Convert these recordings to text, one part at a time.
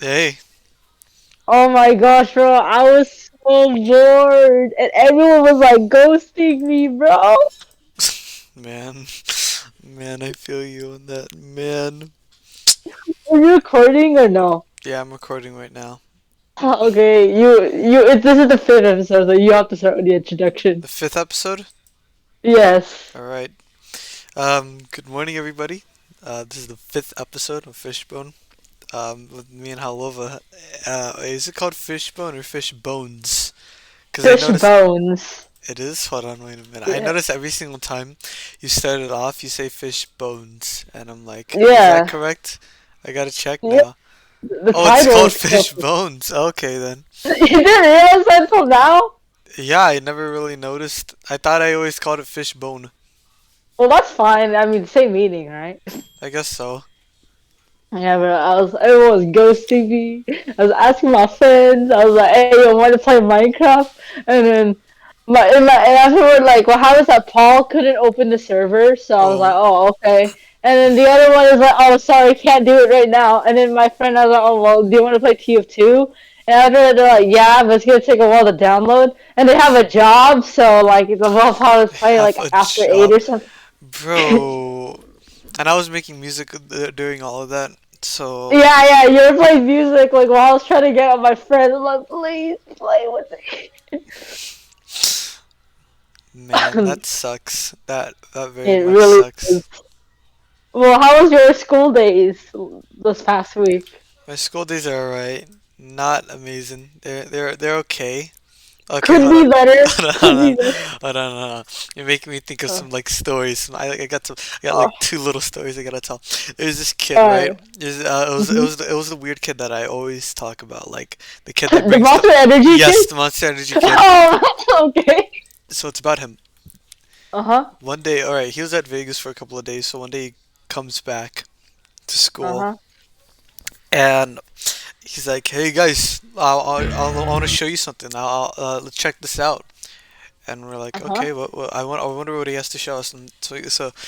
Hey, Oh my gosh, bro, I was so bored, and everyone was like ghosting me, bro. man. Man, I feel you on that. Man. Are you recording or no? Yeah, I'm recording right now. Okay, this is the fifth episode, so you have to start with the introduction. The fifth episode? Yes. Alright. Good morning, everybody. This is the fifth episode of Fishbone. With me and howlova. Is it called Fishbone or Fishbones? Because I noticed Fishbones. it is. Hold on, wait a minute. I Yeah. notice every single time you start it off, you say Fishbones. And I'm like, is that Yeah. correct? I gotta check Yeah. now. The Oh, it's title called is still. Fishbones. Okay, then. You didn't realize that until now? Yeah, I never really noticed. I thought I always called it fishbone. Well, that's fine. I mean, same meaning, right? I guess so. Yeah, but everyone was ghosting me. I was asking my friends. I was like, "Hey, you want to play Minecraft?" And then and afterward, like, what happened is that Paul couldn't open the server, so I was like, Oh, "Oh, okay." And then the other one is like, "Oh, sorry, can't do it right now." And then my friend, I was like, "Oh, well, do you want to play TF2?" And after that, they're like, "Yeah, but it's gonna take a while to download." And they have a job, so like, the whole Paul was they playing like have a after 8 job. or something. Bro. And I was making music during all of that. So, Yeah, yeah, you were playing music like while I was trying to get on my friend. I'm like, please play with man, me. that sucks. That very It much really is. sucks. Well, how was your school days this past week? My school days are alright. Not amazing. They're okay. Okay, Could hold on. be better. Hold on, Could hold be on, better. hold on, hold on. You're making me think of Uh, some like stories. I got uh, like two little stories I gotta tell. There's this kid, right? Alright. It Mm-hmm. was the weird kid that I always talk about, like the kid that The brings the Monster Energy yes, kid? the Monster Energy kid. Oh, okay. So it's about him. Uh-huh. One day, all right, he was at Vegas for a couple of days. So one day he comes back to school Uh-huh. and he's like, "Hey guys, I want to show you something. Let's check this out." And we're like, Uh-huh. okay, I wonder what he has to show us. And so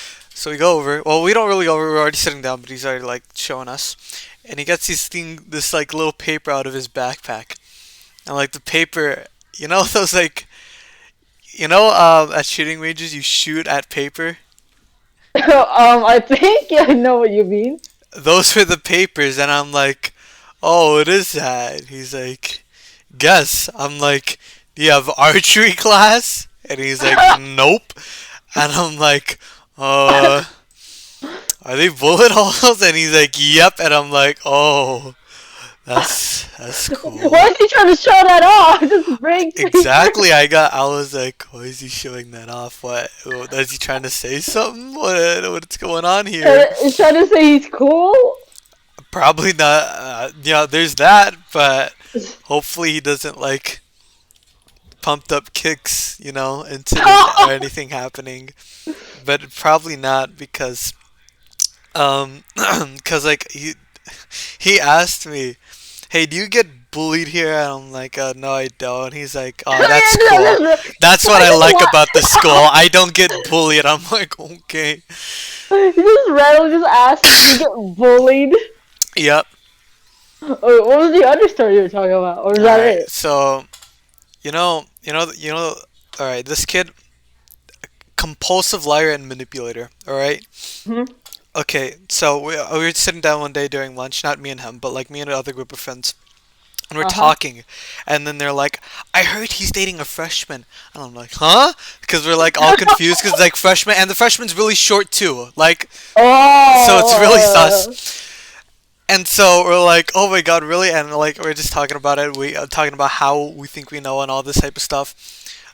we go over. Well, we don't really go over. We're already sitting down, but he's already like showing us. And he gets this like little paper out of his backpack, and like the paper, you know, those like, at shooting ranges you shoot at paper. I think I know what you mean. Those were the papers, and I'm like, oh, what is that? He's like, guess. I'm like, do you have archery class? And he's like, nope. And I'm like, uh, are they bullet holes? And he's like, yep. And I'm like, oh, that's Why cool. is he trying to show that off? Just bring paper. Exactly. I was like, why is he showing that off? What is he trying to say something? What's going on here? He's trying to say he's cool. Probably not. Yeah, there's that, but hopefully he doesn't like pumped up kicks, incident or anything happening. But probably not because because like he asked me, "Hey, do you get bullied here?" And I'm like, "No, I don't." He's like, "Oh, that's cool. That's what I like What? about the school. I don't get bullied." I'm like, "Okay." He just randomly just asked, "Do you get bullied?" Yep. Or what was the other story you were talking about? Or is All that right. it? So you know. All right, this kid, compulsive liar and manipulator. All right. Hmm. Okay, so we were sitting down one day during lunch, not me and him, but like me and another group of friends, and we're Uh huh. talking, and then they're like, "I heard he's dating a freshman," and I'm like, "Huh?" Because we're like all confused because like freshman, and the freshman's really short too, like, so it's really Oh. sus. And so we're like, "Oh my god, really?" And like we're just talking about it, we talking about how we think we know and all this type of stuff.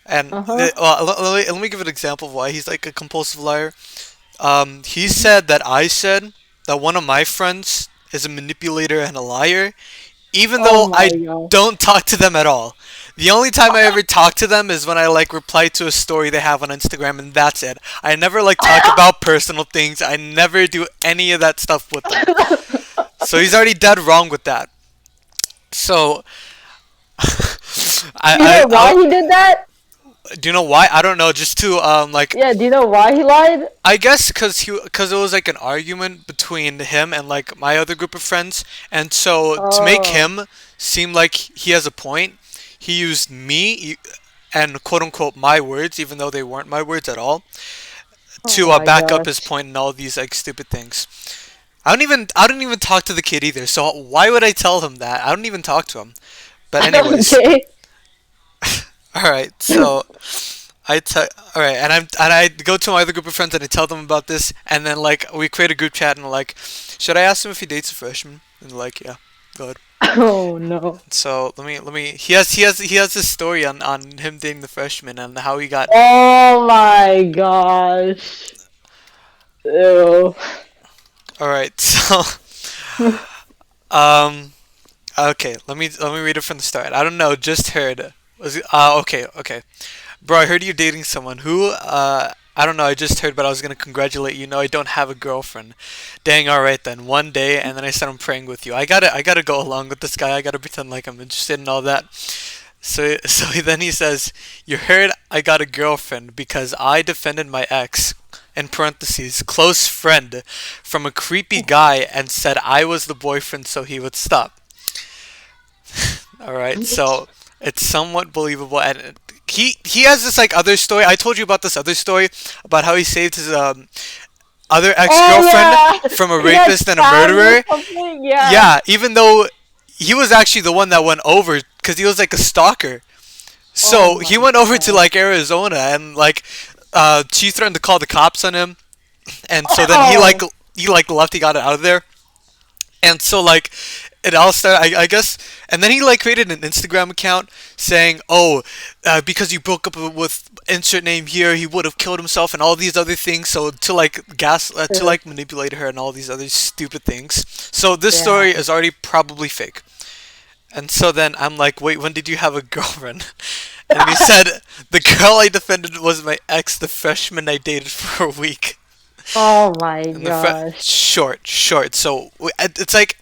And Uh huh. let me give an example of why he's like a compulsive liar. He said that I said that one of my friends is a manipulator and a liar, even Oh though my I god. don't talk to them at all. The only time I ever talk to them is when I like reply to a story they have on Instagram, and that's it. I never like talk about personal things. I never do any of that stuff with them. So he's already dead wrong with that. So You I know why he did that? Do you know why? I don't know. Just to like, Yeah, do you know why he lied? I guess because it was like an argument between him and like my other group of friends, and so to make Oh, him seem like he has a point, he used me and quote unquote my words, even though they weren't my words at all, oh to my back up his gosh. point and all these like stupid things. I don't even talk to the kid either. So why would I tell him that? I don't even talk to him. But anyways, Okay. all right. So I tell all right, and I go to my other group of friends and I tell them about this, and then like we create a group chat and like, should I ask him if he dates a freshman? And they're like, yeah, go ahead. Oh no. So let me. He has this story on him dating the freshman and how he got. Oh my gosh. Ew. All right, so um okay, let me read it from the start. I don't know, just heard. Was it, okay. Bro, I heard you're dating someone who, I don't know, I just heard, but I was gonna congratulate you. No, I don't have a girlfriend. Dang, alright then. One day, and then I said I'm praying with you. I gotta go along with this guy. I gotta pretend like I'm interested in all that. So then he says, you heard I got a girlfriend because I defended my ex, in parentheses, close friend, from a creepy guy and said I was the boyfriend so he would stop. Alright, so it's somewhat believable, and he has this like other story. I told you about this other story about how he saved his other ex Oh girlfriend yeah. from a He got rapist and a stabbed or murderer. something. Yeah. Yeah, even though he was actually the one that went over because he was like a stalker. Oh So he my went over to god. like Arizona and like she threatened to call the cops on him, and so then he like Oh. he like left. He got it out of there, and so like it all started, I guess, and then he like created an Instagram account saying, "Oh, because you broke up with insert name here, he would have killed himself and all these other things." So to like to Ew. like manipulate her and all these other stupid things. So this Yeah. story is already probably fake. And so then I'm like, "Wait, when did you have a girlfriend?" And he said, "The girl I defended was my ex, the freshman I dated for a week." Oh my And gosh. short. So it's like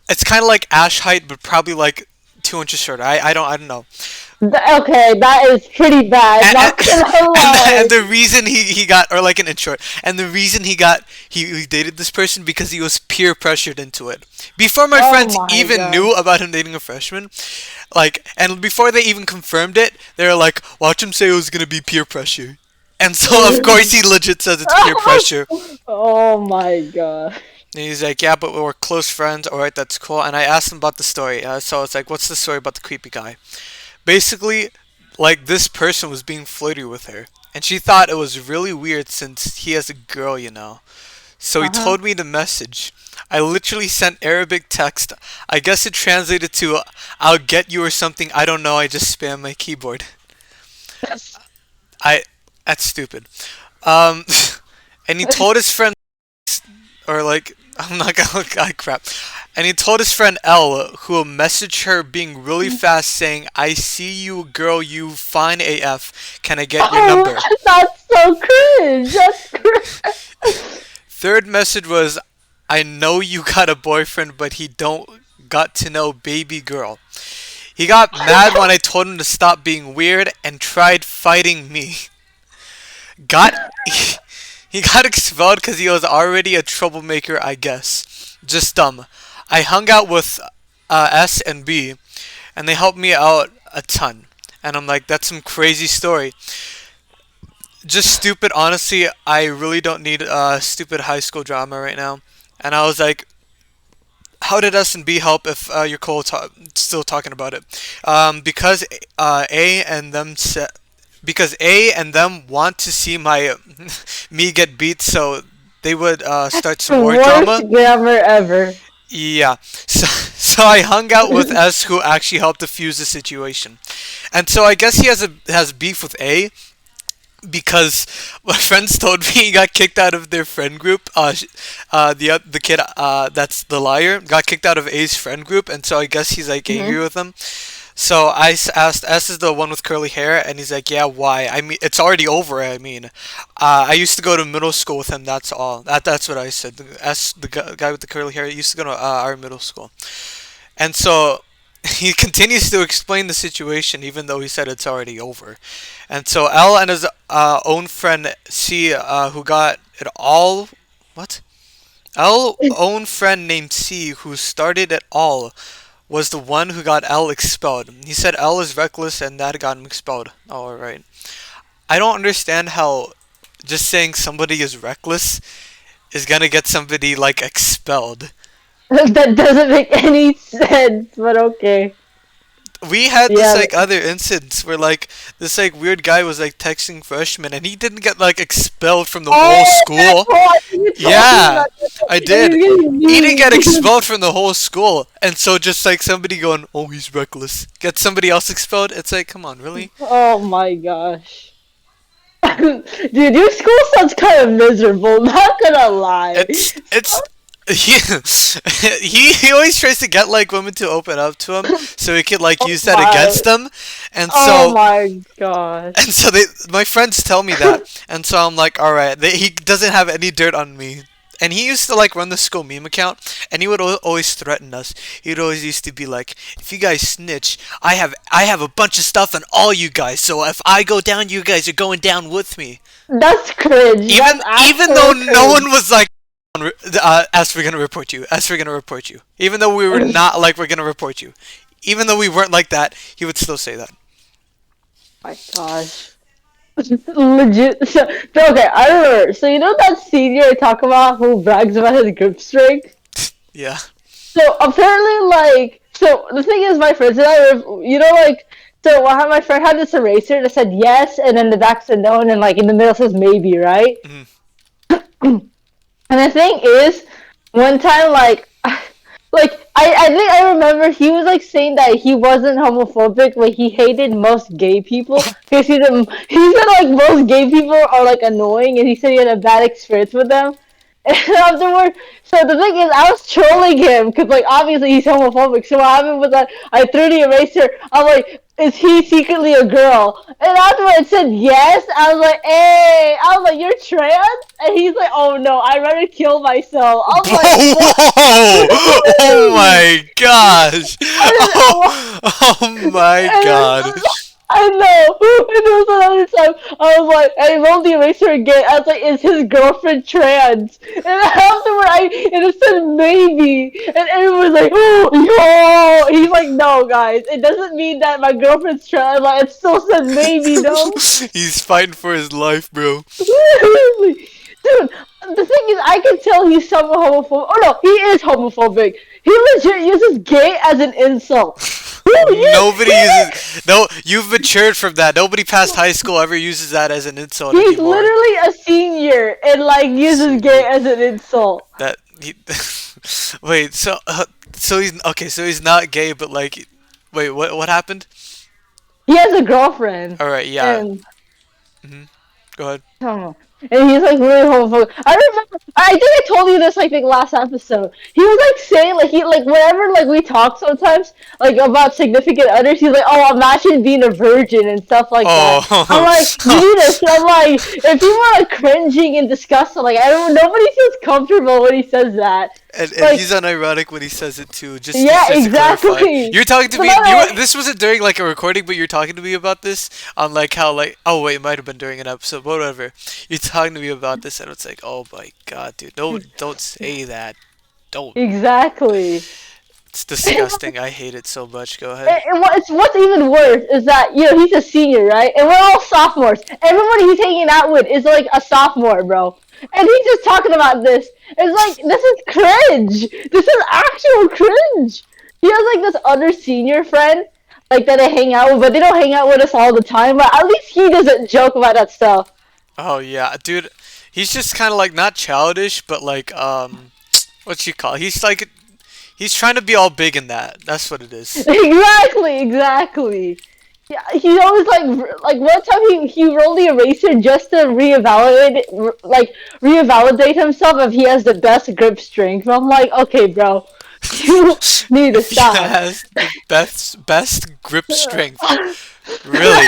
it's kind of like Ash height, but probably like 2 inches shorter. I don't know. Okay, that is pretty bad. And, and, Not gonna and lie. the reason he got, or like an inch short, and the reason he dated this person because he was peer pressured into it. Before my Oh friends my even gosh. knew about him dating a freshman, like, and before they even confirmed it, they were like, "Watch him say it was gonna be peer pressure." And so of course he legit says it's peer pressure. Oh my god. And he's like, yeah, but we're close friends. All right, that's cool. And I asked him about the story. So it's like, what's the story about the creepy guy? Basically, like this person was being flirty with her, and she thought it was really weird since he has a girl, you know. So he Uh-huh. told me the message. I literally sent Arabic text. I guess it translated to "I'll get you" or something. I don't know. I just spam my keyboard. I That's stupid. Um, and he told his friend, or like, I'm not gonna look. I crap. And he told his friend L, who will message her being really fast, saying, "I see you, girl. You fine AF. Can I get your Oh, number?" that's so cringe. That's cringe. Third message was, "I know you got a boyfriend, but he don't got to know baby girl." He got mad when I told him to stop being weird and tried fighting me. Got he got expelled because he was already a troublemaker, I guess. Just dumb. I hung out with S and B, and they helped me out a ton. And I'm like, that's some crazy story. Just stupid. Honestly, I really don't need stupid high school drama right now. And I was like, how did S and B help if you're still talking about it? Because A and them said because A and them want to see my me get beat, so they would start some The more worst drama. grammar ever. Yeah, so I hung out with S, who actually helped diffuse the situation, and so I guess he has beef with A because my friends told me he got kicked out of their friend group. The kid that's the liar got kicked out of A's friend group, and so I guess he's like angry Mhm. with him. So asked, S is the one with curly hair, and he's like, yeah, why? I mean, it's already over. I mean, I used to go to middle school with him. That's all. That's what I said. The guy with the curly hair, used to go to our middle school, and so. he continues to explain the situation even though he said it's already over. And so L and his own friend C, who got it all. What? L own friend named C, who started it all, was the one who got L expelled. He said L is reckless and that got him expelled. Oh, alright. I don't understand how just saying somebody is reckless is gonna get somebody like expelled. That doesn't make any sense, but okay. We had this Yeah. like other instance where like this like weird guy was like texting freshmen and he didn't get like expelled from the whole Oh, that's school. what you told me Yeah, about this. I And did. he's getting He didn't get mean. expelled from the whole school, and so just like somebody going, "Oh, he's reckless," get somebody else expelled. It's like, come on, really? Oh my gosh. Dude, your school sounds kind of miserable, not gonna lie. It's he he always tries to get like women to open up to him so he could like Oh use that my. against them, and Oh so my gosh. and so they my friends tell me that, and so I'm like, all right, he doesn't have any dirt on me. And he used to like run the school meme account, and he would always threaten us. He'd always used to be like, "If you guys snitch, I have a bunch of stuff on all you guys. So if I go down, you guys are going down with me." That's cringe. Even That's even though actual no one cringe. was like, as we're gonna report you, as we're gonna report you. Even though we were Oh not like we're gonna report you, even though we weren't like that, he would still say that. my gosh. Legit. So, okay, I remember. So you know that senior I talk about who brags about his grip strength? Yeah. So apparently, like, so the thing is, my friends and I, you know, like, so I had my friend had this eraser that said yes, and then the back said no, and then like in the middle says maybe, right? Mhm. And the thing is, one time, like, I think I remember he was like saying that he wasn't homophobic, but he hated most gay people because he said like most gay people are like annoying, and he said he had a bad experience with them. And afterward, so the thing is, I was trolling him because like obviously he's homophobic. So what happened was that I threw the eraser. I'm like, is he secretly a girl? And afterward it said yes. I was like, hey, I was like, you're trans? And he's like, oh no, I'd rather kill myself. I was like, what? Whoa! Oh my gosh! I Oh, oh my And god! then, I know. And there was another time I was like, I rolled the eraser again. I was like, is his girlfriend trans? And afterward, and it said maybe, and everyone was like, oh, yo. He's like, no, guys, it doesn't mean that my girlfriend's trans. Like, it still said maybe, though. He's fighting for his life, bro. Literally. Dude, the thing is, I can tell he's somewhat homophobic. Oh no, he is homophobic. He legit uses gay as an insult. Nobody uses. No, you've matured from that. Nobody past high school ever uses that as an insult He's anymore. literally a senior and like uses gay as an insult. That he, wait, so he's okay. So he's not gay, but like, wait, what happened? He has a girlfriend, All right, yeah. and Go ahead. I don't know. And he's like really homophobic. I remember. I think I told you this like the last episode. He was like saying like he like whenever like we talk sometimes like about significant others. He's like, oh, imagine being a virgin and stuff like that. I'm like, you need to. I'm like, if people are like cringing and disgusting, like I don't. Nobody feels comfortable when he says that. And Like, he's unironic when he says it too. yeah, Just to clarify, exactly. you're talking to So me. that This wasn't during like a recording, but you're talking to me about this on like how like oh wait, it might have been during an episode, but whatever. You're talking to me about this, and it's like oh my god, dude, no, don't say that. Don't. exactly. It's disgusting. I hate it so much. Go ahead. What's even worse is that he's a senior, right? And we're all sophomores. Everybody he's hanging out with is like a sophomore, bro. And he's just talking about this. It's like this is cringe. This is actual cringe. He has like this other senior friend, like that they hang out with, but they don't hang out with us all the time. But at least he doesn't joke about that stuff. Oh yeah, dude. He's just kind of like not childish, but like what you call? He's trying to be all big in that. That's what it is. Exactly. Yeah, he always like one time he rolled the eraser just to reevaluate himself if he has the best grip strength. I'm like, okay, bro, you need to If he stop. has the best grip strength, really.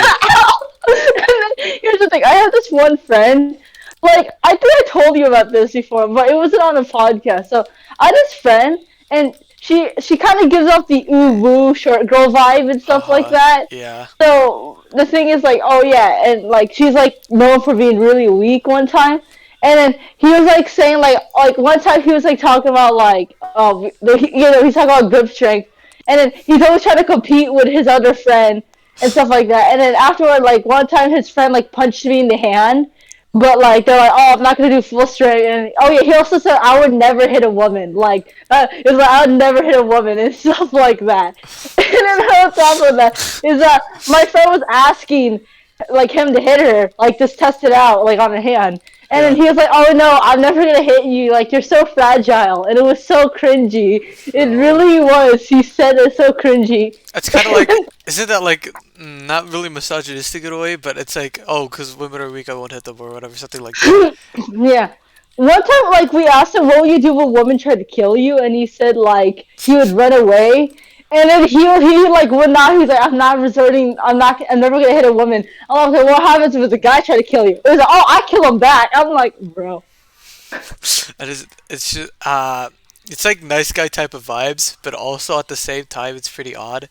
Here's the thing. I have this one friend. Like, I think I told you about this before, but it wasn't on a podcast. So, I had this friend, and she kind of gives off the ooh woo short girl vibe and stuff like that. Yeah. So the thing is like, oh yeah, and like she's like known for being really weak one time, and then he was like saying like one time he was like talking about like he's talking about grip strength, and then he's always trying to compete with his other friend and stuff like that, and then afterward like one time his friend like punched me in the hand. But like they're like, oh, I'm not gonna do full strength, and oh yeah, he also said I would never hit a woman. Like it's like I would never hit a woman and stuff like that. And then on top of that is that my friend was asking like him to hit her, like just test it out, like on her hand. And then Yeah. he was like, "Oh no, I'm never gonna hit you. Like you're so fragile," and it was so cringy. It Oh. really was. He said it's so cringy. It's kind of like, isn't that like not really misogynistic in a way, but it's like, oh, because women are weak, I won't hit them or whatever, something like that. Yeah. One time, like, we asked him, what would you do if a woman tried to kill you? And he said, like, he would run away. And then he like, would not, he's like, I'm never gonna hit a woman. I'm like, what happens if it's a guy trying to kill you? It was like, oh, I kill him back. I'm like, bro. And it's just, it's like nice guy type of vibes, but also at the same time, it's pretty odd.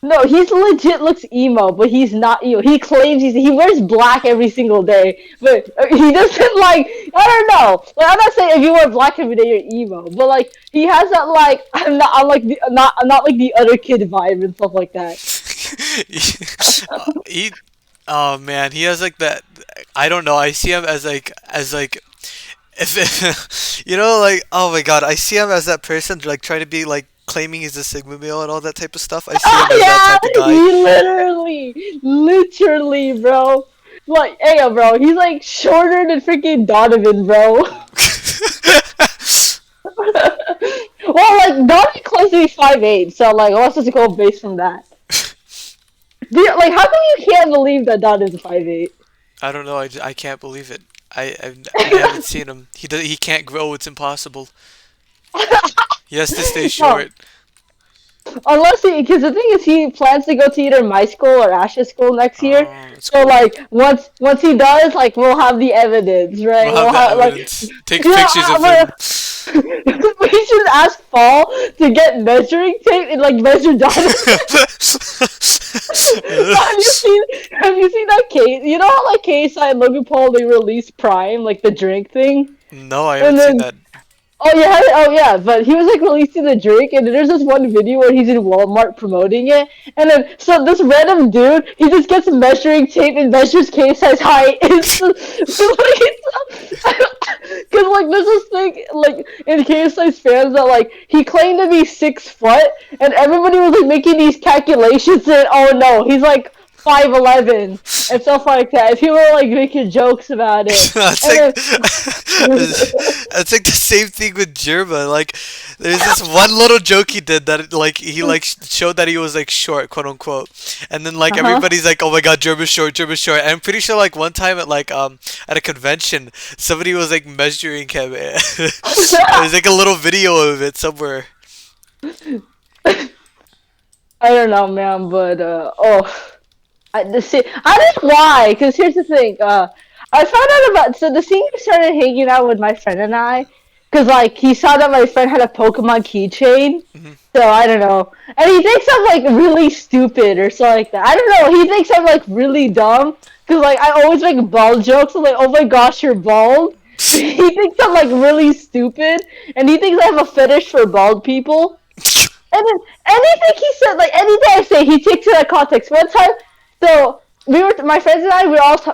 No, he's legit looks emo, but he's not emo. He claims he wears black every single day, but he doesn't like. I don't know. Like I'm not saying if you wear black every day you're emo, but like he has that like I'm not like the other kid vibe and stuff like that. he, oh man, he has like that. I don't know. I see him as like if you know like oh my god, I see him as that person like trying to be like claiming he's a Sigma male and all that type of stuff. I see him as that Yeah, type of guy. he literally, bro. Like, hey, bro, he's like shorter than freaking Donovan, bro. Well, like Donovan claims to be 5'8", so like let's just go based from that. Like, how come you can't believe that Donovan's 5'8"? I don't know. I can't believe it. I haven't seen him. He can't grow. It's impossible. He has to stay No, short. unless because the thing is, he plans to go to either my school or Ash's school next year. Oh, it's So cool. like once he does, like we'll have the evidence, right? We'll have We'll the have like evidence. Take you know, pictures of him. we should ask Paul to get measuring tape and like measure Donovan. Have you seen that case? You know how like KSI and Logan Paul they released Prime, like the drink thing, No, I and haven't seen then that. oh yeah, but he was like releasing the drink, and there's this one video where he's in Walmart promoting it, and then so this random dude he just gets measuring tape and measures KSI's height. Because like there's this thing like in KSI's fans that like he claimed to be 6 foot, and everybody was like making these calculations and oh no, he's like 5'11" and stuff like that. If people were like making jokes about it, It's and like then it's like the same thing with Jerma. Like, there's this one little joke he did that like he like showed that he was like short, quote unquote, and then like uh-huh. everybody's like, oh my god, Jerma's short, Jerma's short. And I'm pretty sure like one time at like at a convention, somebody was like measuring him. There's like a little video of it somewhere. I don't know, man, but I don't know why. Because here's the thing. I found out about so the singer started hanging out with my friend and I, because like he saw that my friend had a Pokemon keychain. Mhm. So I don't know, and he thinks I'm like really stupid or something like that. I don't know. He thinks I'm like really dumb because like I always make bald jokes. I'm like, oh my gosh, you're bald. He thinks I'm like really stupid, and he thinks I have a fetish for bald people. And then anything he said, like anything I say, he takes it out of context. One time, so my friends and I,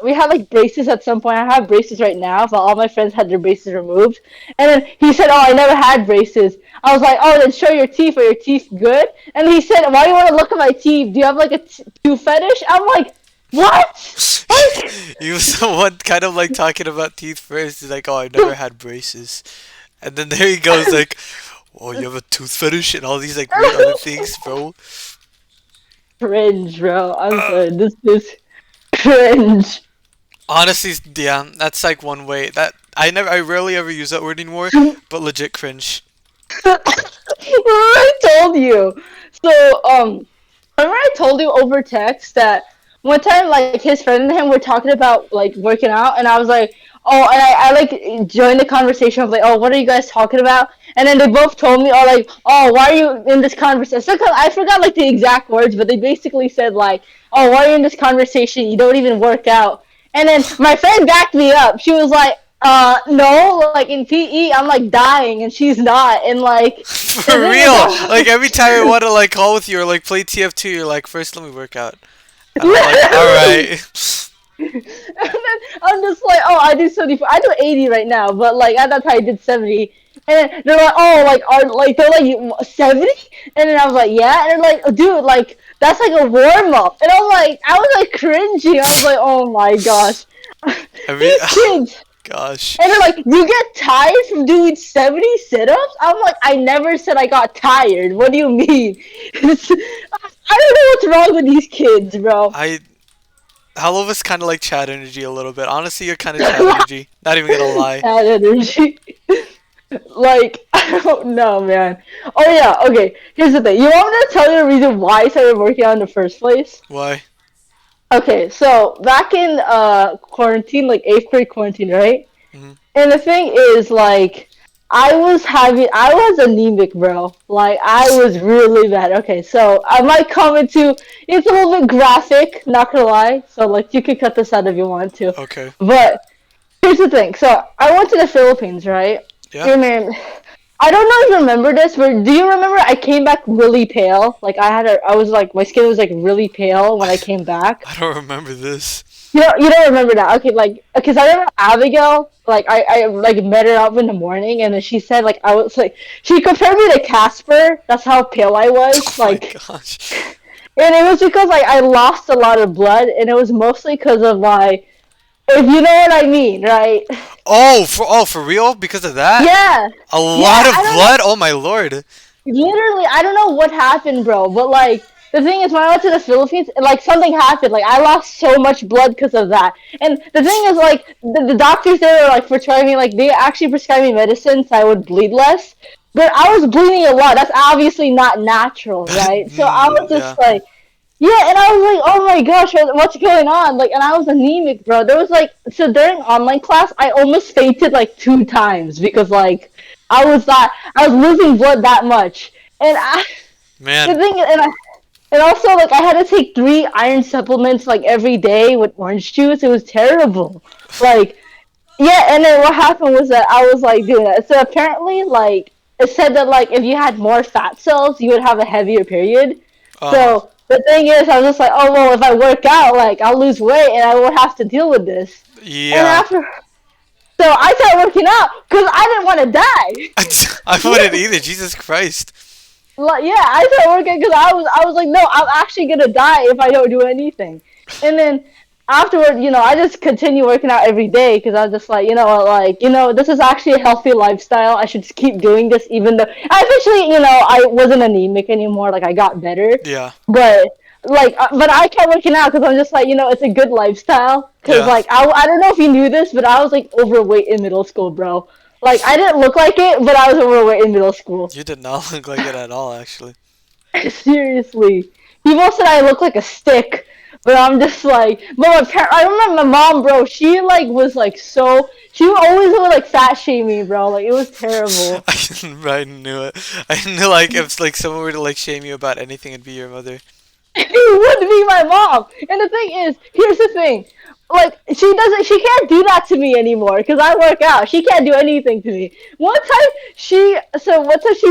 we had like braces at some point. I have braces right now, but all my friends had their braces removed. And then he said, "Oh, I never had braces." I was like, "Oh, then show your teeth. Are your teeth good?" And he said, "Why do you want to look at my teeth? Do you have like a tooth fetish?" I'm like, "What?" Like, He was the one kind of like talking about teeth first. He's like, oh, I never had braces, and then there he goes like, oh, you have a tooth fetish and all these like weird other things, bro. cringe, bro. I'm sorry. This is cringe. Honestly, yeah, that's like one way that I rarely ever use that word anymore, but legit cringe. I told you. So, remember I told you over text that one time, like, his friend and him were talking about, like, working out, and I was like, oh, and I like joined the conversation. I was like, oh, what are you guys talking about? And then they both told me, oh, like, oh, why are you in this conversation? So, I forgot like the exact words, but they basically said like, oh, why are you in this conversation? You don't even work out. And then my friend backed me up. She was like, no, like in PE, I'm like dying, and she's not. And like the For thing is, real. Like every time I want to like call with you or like play TF2, you're like, first let me work out. And I'm like, all literally. right. And then I'm just like, oh, I do 74. I do 80 right now, but like at that time I did 70. And then they're like, oh, like are like they're like 70? And then I was like, yeah. And they're like, oh, dude, like that's like a warm up. And I'm like, I was like cringing. I was like, oh my gosh, Every these kids. gosh. And they're like, you get tired from doing 70 sit-ups? I'm like, I never said I got tired. What do you mean? I don't know what's wrong with these kids, bro. I Howlova's kind of like Chad energy a little bit. Honestly, you're kind of Chad energy. Not even gonna lie. Bad energy. Like, I don't know, man. Oh, yeah, okay. Here's the thing. You want me to tell you the reason why I started working out in the first place? Why? Okay, so back in quarantine, like 8th grade quarantine, right? Hmm. And the thing is, like, I was anemic, bro. Like, I was really bad. Okay, so I might come into, it's a little bit graphic, not gonna lie. So, like, you can cut this out if you want to. Okay. But here's the thing. So I went to the Philippines, right? Yeah. And then I don't know if you remember this, but do you remember I came back really pale? Like I was like my skin was like really pale when I came back. I don't remember this. You don't remember that? Okay, like because I remember Abigail. Like I like met her up in the morning, and then she said like I was like she compared me to Casper. That's how pale I was. Oh my Like, gosh. and it was because like I lost a lot of blood, and it was mostly because of my, if you know what I mean, right? Oh, for real? Because of that? Yeah, A yeah. lot of I don't know. blood? Oh my lord. Literally, I don't know what happened, bro. But like the thing is, when I went to the Philippines, like something happened. Like I lost so much blood because of that. And the thing is, like the doctors there were like prescribing me, like they actually prescribed me medicine so I would bleed less. But I was bleeding a lot. That's obviously not natural, right? So I was Yeah. just like, yeah, and I was like, oh my gosh, what's going on? Like, and I was anemic, bro. There was like, so during online class, I almost fainted like 2 times because like I was losing blood that much, and the Man. thing, and also like I had to take 3 iron supplements like every day with orange juice. It was terrible. Like, yeah, and then what happened was that I was like doing that. So apparently, like it said that like if you had more fat cells, you would have a heavier period. Uh-huh. So the thing is, I was just like, oh well, if I work out, like I'll lose weight and I won't have to deal with this. And Yeah. after, so I started working out because I didn't want to I wouldn't die. either. Jesus Christ. Like, yeah, I started working because I was like, no, I'm actually gonna die if I don't do anything. And then afterward, I just continue working out every day because I was just like, you know what, like, this is actually a healthy lifestyle. I should just keep doing this, even though I officially, I wasn't anemic anymore. Like, I got better, Yeah. but like, but I kept working out because I'm just like, it's a good lifestyle. Because Yeah. like, I don't know if you knew this, but I was like overweight in middle school, bro. Like, I didn't look like it, but I was overweight in middle school. You did not look like it at all, actually. Seriously. People said I look like a stick, but I'm just like, but I remember my mom, bro, she like was like she always would like fat shame me, bro. Like it was terrible. I knew it. I knew like if like someone were to like shame you about anything, it'd be your mother. It would be my mom. And the thing is, here's the thing. Like she can't do that to me anymore because I work out. She can't do anything to me. One time she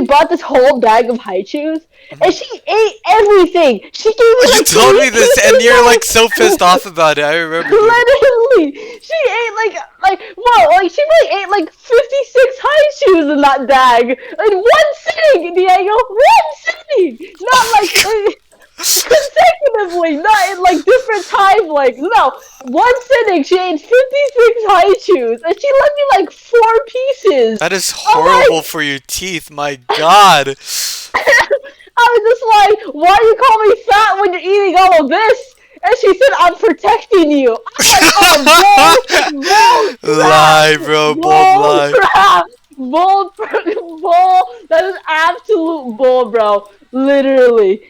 bought this whole bag of high chews and she ate everything. She gave me You like told three me this, and pieces you're of like so pissed off about it. I remember, dude. literally, she ate like whoa, like she probably ate like 56 high shoes in that bag in one sitting, Diego. One sitting, not like consecutively, not in like different time. Like no, one sitting, she ate 56 high chews, and she left me like 4 pieces. That is I'm horrible like, for your teeth. My God. I was just like, why do you call me fat when you're eating all of this? And she said, I'm protecting you. I'm like, oh, bull crap, Lie, bro. Bold bull lie. crap, bull, that is absolute bull, bro. Literally.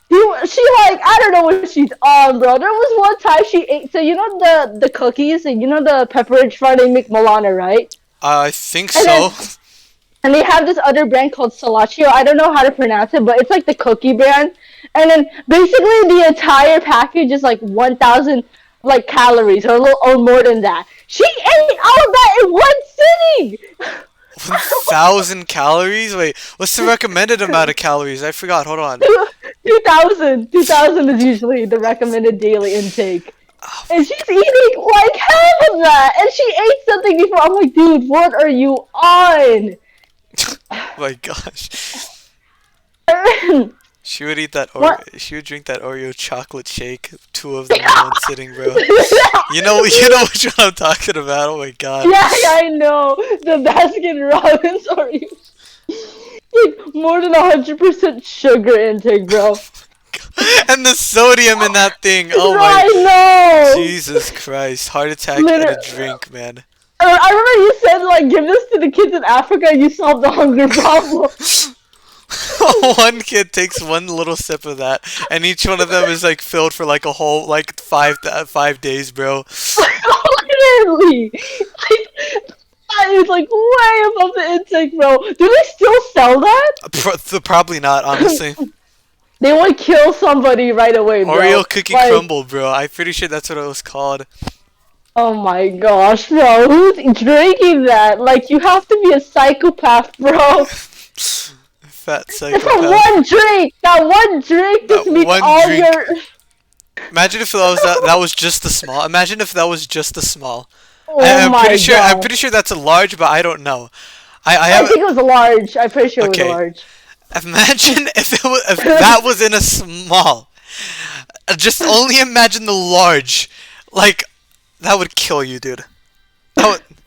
She like I don't know what she's on, bro. There was one time she ate. So you know the cookies and you know the pepperidge farm they make Milana, right? I think And then so. and they have this other brand called Salaccio. I don't know how to pronounce it, but it's like the cookie brand. And then basically the entire package is like 1,000 like calories or a little or more than that. She ate all of that in one sitting. 1,000 calories? Wait, what's the recommended amount of calories? I forgot. Hold on. 2,000 is usually the recommended daily intake. Oh And my she's eating like half of that. And she ate something before. I'm like, dude, what are you on? my gosh. what? She would eat that Oreo. She would drink that Oreo chocolate shake. Two of them in one sitting, bro. You know which one I'm talking about. Oh my god. Yeah, I know. The Baskin Robbins Oreos. Like, more than 100% sugar intake, bro. And the sodium in that thing. Oh my. I know. Jesus Christ. Heart attack and a drink, man. I remember you said, like, give this to the kids in Africa and you solve the hunger problem. One kid takes one little sip of that, and each one of them is like filled for like a whole like 5 days, bro. Literally. Like, that is, like, way above the intake, bro. Do they still sell that? Probably not, honestly. They would kill somebody right away, bro. Oreo cookie Like, crumble, bro. I'm pretty sure that's what it was called. oh my gosh, bro. Who's drinking that? Like, you have to be a psychopath, bro. Fat It's psychopath. that one drink. That one drink just That meets one all drink. your. Imagine if that was just the small. Imagine if that was just the small. Oh I'm my pretty sure. god. I'm pretty sure that's a large, but I don't know. I I have. think it was a large. I'm pretty sure it was Okay. a large. Imagine if that was in a small. Just only imagine the large. Like that would kill you, dude. That would,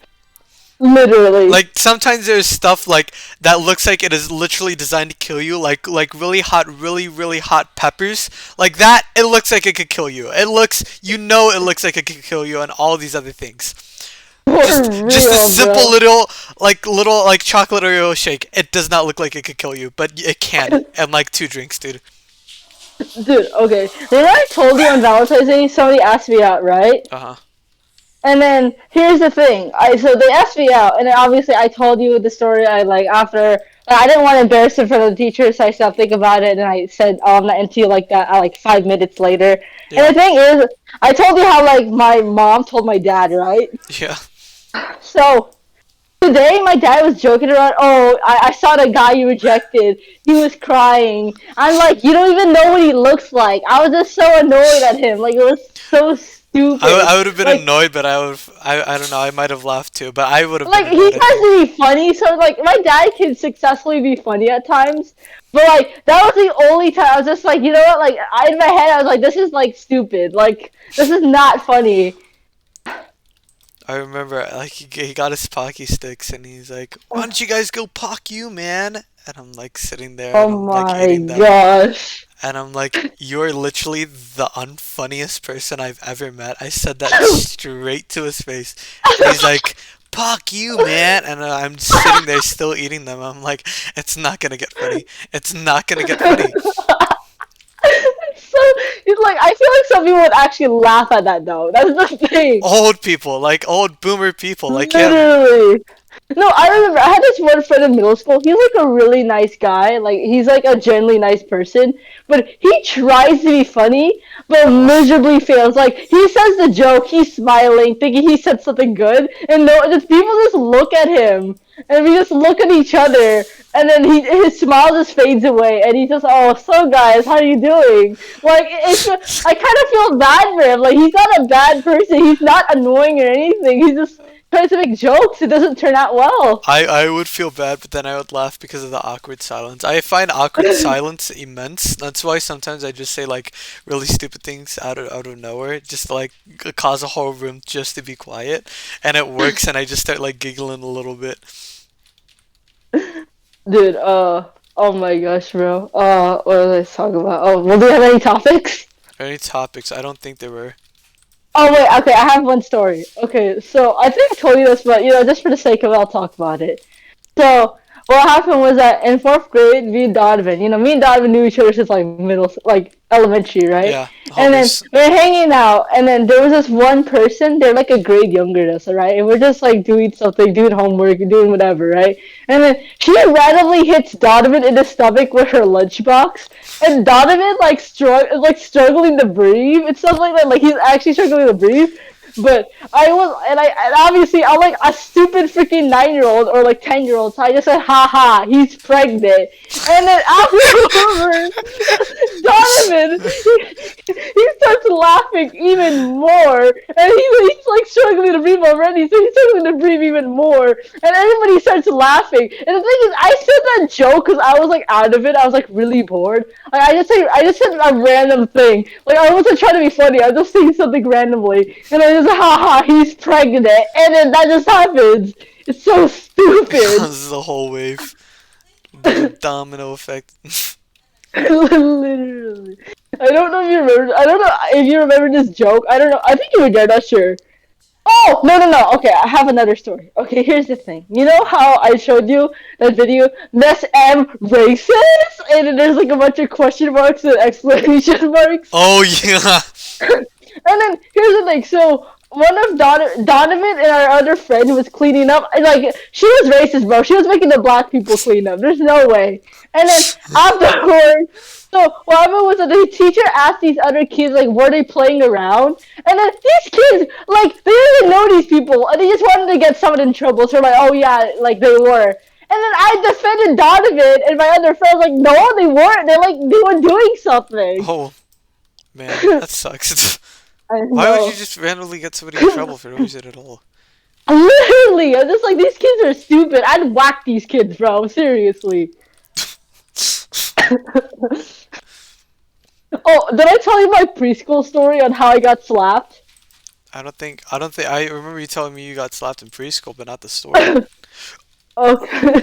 Literally. like sometimes there's stuff like that looks like it is literally designed to kill you, like really hot, really hot peppers. Like that, it looks like it could kill you. It looks, it looks like it could kill you, and all these other things. For Just a real, simple bro. little chocolate Oreo shake. It does not look like it could kill you, but it can. And like 2 drinks, dude. Dude, okay. Remember I told you on Valentine's Day somebody asked me out, right? Uh huh. And then here's the thing. So they asked me out, and then obviously I told you the story. I like after I didn't want to embarrass him for the teacher, so I stopped thinking about it, and I said, "Oh, I'm not into you like that." Like 5 minutes later, Yeah. and the thing is, I told you how like my mom told my dad, right? Yeah. So today my dad was joking around. Oh, I saw the guy you rejected. He was crying. I'm like, you don't even know what he looks like. I was just so annoyed at him. Like it was so stupid. I would have been Like, annoyed, but I don't know. I might have laughed too, but I would have like been he annoyed. I tries think. to be funny, so like my dad can successfully be funny at times. But like that was the only time I was just like, you know what? Like in my head, I was like, this is like stupid. Like this is not funny. I remember, like he got his Pocky sticks, and he's like, "Why don't you guys go Pock you, man?" And I'm like sitting there, and Oh I'm like my eating them, gosh. and I'm like, "You're literally the unfunniest person I've ever met." I said that straight to his face. And he's like, "Pock you, man," and I'm sitting there still eating them. I'm like, "It's not gonna get funny. It's not gonna get funny." So it's like I feel like some people would actually laugh at that though. That's the thing. Old people, like old boomer people, like him. Literally. No, I remember I had this one friend in middle school. He's like a really nice guy. Like he's like a genuinely nice person. But he tries to be funny, but miserably fails. Like he says the joke, he's smiling, thinking he said something good, and no, just people just look at him, and we just look at each other, and then his smile just fades away, and he just, oh, so guys, how are you doing? Like it's just, I kind of feel bad for him. Like he's not a bad person. He's not annoying or anything. He's just tries to make jokes. It doesn't turn out well. I would feel bad, but then I would laugh because of the awkward silence. I find awkward silence immense. That's why sometimes I just say like really stupid things out of nowhere, just to, like cause a whole room just to be quiet, and it works. And I just start like giggling a little bit. Dude, oh my gosh, bro. What was I talking about? Oh, well, do you have any topics? Any topics? I don't think there were. Oh wait, okay, I have one story. Okay, so I think I told you this, but just for the sake of it, I'll talk about it. So what happened was that in fourth grade, me and Donovan knew each other since like like elementary, right? Yeah, And then homies. we are hanging out, and then there was this one person. They're like a grade younger than us, right? And we're just like doing something, doing homework, doing whatever, right? And then she randomly hits Donovan in the stomach with her lunchbox, and Donovan like struggling to breathe. It's something like that. Like he's actually struggling to breathe. But and obviously I'm like a stupid freaking 9-year-old or like 10-year-old, so I just said, ha ha, he's pregnant. And then afterwards, Donovan, he starts laughing even more, and he's like struggling to breathe already, so he's struggling to breathe even more, and everybody starts laughing. And the thing is, I said that joke because I was like out of it, I was like really bored. Like I just said a random thing. Like I wasn't trying to be funny. I was just saying something randomly, and I just haha, he's pregnant, and then that just happens. It's so stupid. Causes a whole wave. The domino effect. Literally. I don't know if you remember. I don't know if you remember this joke. I don't know. I think you were there. Not sure. Oh no no no. Okay, I have another story. Okay, here's the thing. You know how I showed you that video, Miss M racist, and then there's like a bunch of question marks and exclamation marks. Oh yeah. And then here's the thing. So one of Donovan and our other friend who was cleaning up, and like she was racist, bro. She was making the black people clean up. There's no way. And then afterwards, so what happened was that the teacher asked these other kids like, were they playing around? And then these kids like they didn't even know these people, and they just wanted to get someone in trouble. So they're like, oh yeah, like they were. And then I defended Donovan, and my other friend was like, no, they weren't. They were doing something. Oh man, that sucks. I Why would you know. just randomly get somebody in trouble for no reason at all? Literally, I'm just like these kids are stupid. I'd whack these kids, bro. Seriously. Oh, did I tell you my preschool story on how I got slapped? I don't think I remember you telling me you got slapped in preschool, but not the story. Okay.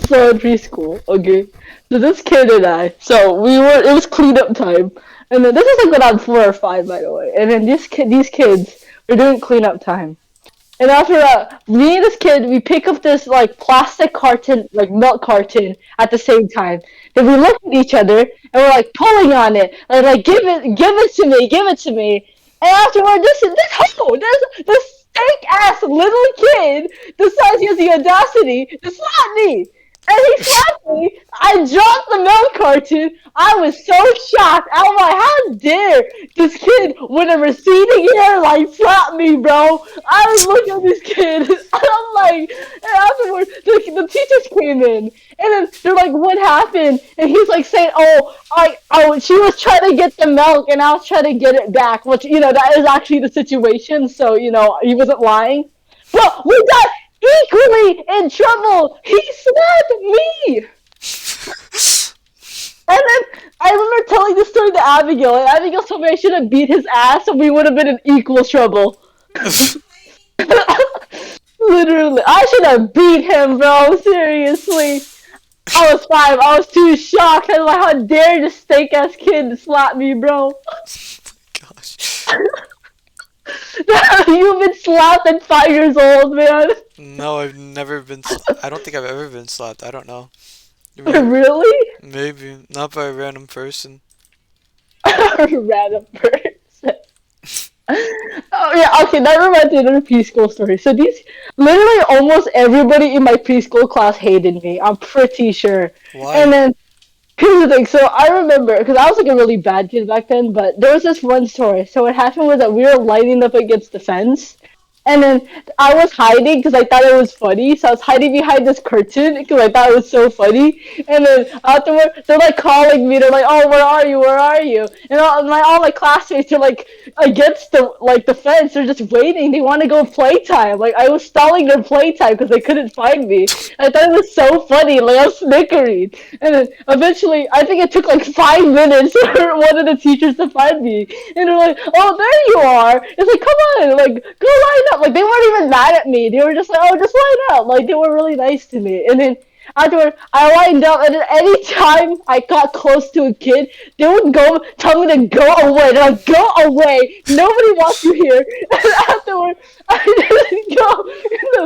So in preschool, okay. So this kid and I, so we were. It was cleanup time, and then this is like when I'm 4 or 5, by the way. And then these kids were doing cleanup time. And after that, me and this kid, we pick up this like plastic carton, like milk carton, at the same time. Then we look at each other and we're like pulling on it, and like give it to me, give it to me. And afterward, this stank ass little kid decides he has the audacity to slap me. And he slapped me. I dropped the milk carton. I was so shocked. I was like, how dare this kid with a receding hairline slap me, bro? I was looking at this kid. And I'm like, and afterwards, the teachers came in. And then they're like, what happened? And he's like saying, she was trying to get the milk and I was trying to get it back. Which, that is actually the situation. So, he wasn't lying. But we got equally in trouble. He slapped me. And then I remember telling this story to Abigail, and Abigail told me I should have beat his ass, and we would have been in equal trouble. Literally, I should have beat him, bro. Seriously. I was 5. I was too shocked. I was like, how dare this stank ass kid slap me, bro? Gosh. You've been slapped at 5 years old, man. No, I've never been. I don't think I've ever been slapped. I don't know. Really? Maybe not by a random person. Random person. Oh yeah, okay, that reminds me of another preschool story. So literally almost everybody in my preschool class hated me. I'm pretty sure. And Why? then here's the thing. So I remember because I was like a really bad kid back then. But there was this one story. So what happened was that we were lining up against the fence, and then I was hiding because I thought it was funny. So I was hiding behind this curtain because I thought it was so funny. And then afterward, they're like calling me. They're like, "Oh, where are you? Where are you?" And all my classmates are like against the fence. They're just waiting. They want to go playtime. Like I was stalling their playtime because they couldn't find me. I thought it was so funny. Like I was snickering. And then eventually, I think it took like 5 minutes for one of the teachers to find me. And they're like, "Oh, there you are." It's like, "Come on, like go line up." Like they weren't even mad at me. They were just like, "Oh, just line up." Like they were really nice to me. And then Afterward, I lined up, and then any time I got close to a kid, they would go tell me to go away. They're like, "Go away! Nobody wants you here." And afterward, I just go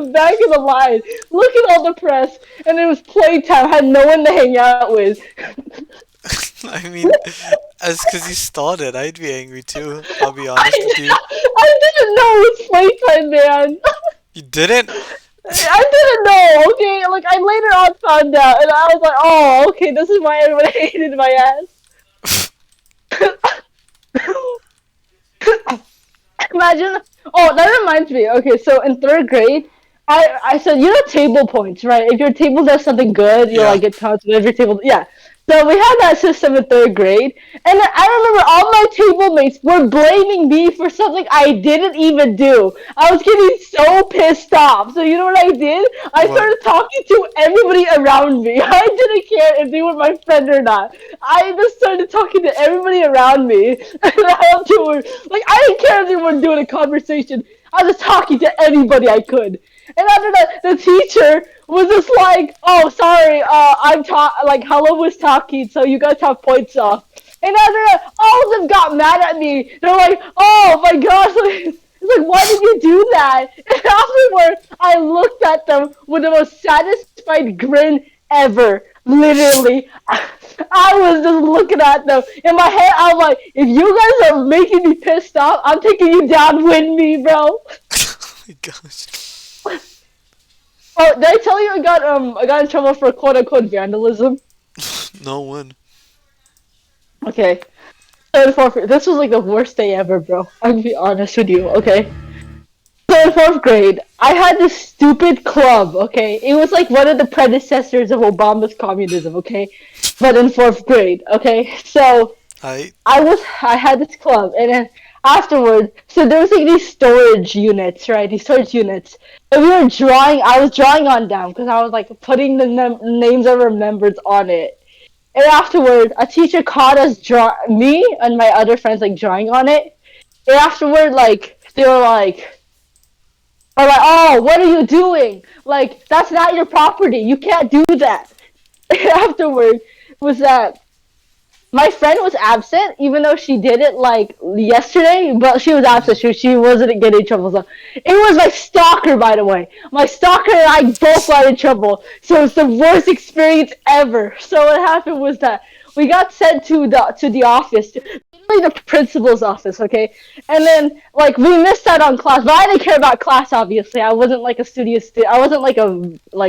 in the back of the line, looking all depressed, and it was playtime. I had no one to hang out with. I mean, as because you stalled it, I'd be angry too. I'll be honest with you. I didn't know it was playtime, man. You didn't? I didn't know, okay? Like, I later on found out, and I was like, oh, okay, this is why everyone hated my ass. Imagine. Oh, that reminds me. Okay, so in third grade, I said, you know, table points, right? If your table does something good, you Yeah. like get points. But if your table, yeah. So we had that system in third grade, and then I remember all my table mates were blaming me for something I didn't even do. I was getting so pissed off. So you know what I did? I What? started talking to everybody around me. I didn't care if they were my friend or not. I just started talking to everybody around me. And afterwards, like, I didn't care if they were doing a conversation. I was talking to anybody I could. And after that, the teacher was just like, "Oh, sorry, like Hello was talking, so you guys have points off." And after that, all of them got mad at me. They're like, "Oh my gosh!" It's like, why did you do that? And afterward, I looked at them with the most satisfied grin ever. Literally, I was just looking at them. In my head, I was like, if you guys are making me pissed off, I'm taking you down with me, bro. Oh my gosh. Oh, did I tell you I got in trouble for quote unquote vandalism? No one. Okay. So in this was like the worst day ever, bro. I'm gonna be honest with you, okay? So in fourth grade, I had this stupid club, okay? It was like one of the predecessors of Obama's communism, okay? But in fourth grade, okay? So I. I had this club, and then afterward, so there was like these storage units, right? These storage units. And we were drawing. I was drawing on them because I was like putting the names of our members on it. And afterward, a teacher caught us me and my other friends like drawing on it. And afterward, like they were like, "Oh, what are you doing? Like that's not your property. You can't do that." And afterward was that my friend was absent, even though she did it like yesterday, but she was absent. She wasn't getting in trouble. So it was my stalker, by the way. My stalker and I both got in trouble. So it's the worst experience ever. So what happened was that we got sent to the office, literally the principal's office, okay? And then like we missed out on class, but I didn't care about class. Obviously, I wasn't like a studious. I wasn't like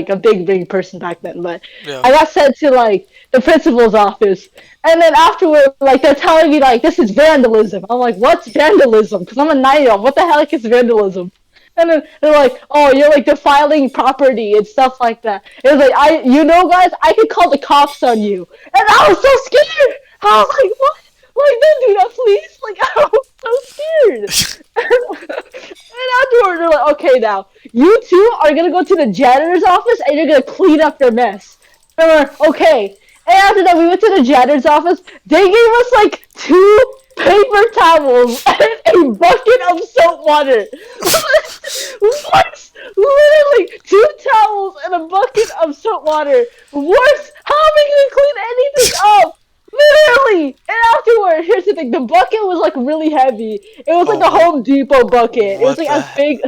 a big person back then. But Yeah. I got sent to like the principal's office. And then afterward, like they're telling me like this is vandalism. I'm like, what's vandalism? Because I'm a 9-year-old. What the heck is vandalism? And then they're like, oh, you're like defiling property and stuff like that. It was like, guys, I could call the cops on you. And I was so scared. I was like, what? Like, don't do that, please. Like, I was so scared. And afterward, they're like, okay, now you two are gonna go to the janitor's office and you're gonna clean up their mess. And we're like, okay. And after that, we went to the janitor's office. They gave us like 2 paper towels and a bucket of soap water. What? Literally 2 towels and a bucket of soap water. What? How am I gonna clean anything up? Literally. And afterward, here's the thing: the bucket was like really heavy. It was like Oh a my. Home Depot bucket. It was What like the as heck? big.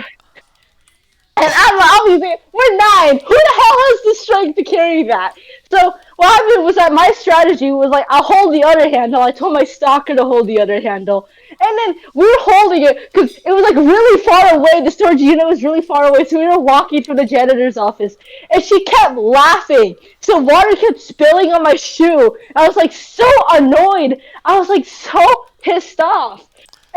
And obviously, we're 9. Who the hell has the strength to carry that? So what happened was that my strategy was like, I'll hold the other handle. I told my stalker to hold the other handle. And then we were holding it because it was like really far away. The storage unit was really far away. So we were walking from the janitor's office. And she kept laughing. So water kept spilling on my shoe. I was like so annoyed. I was like so pissed off.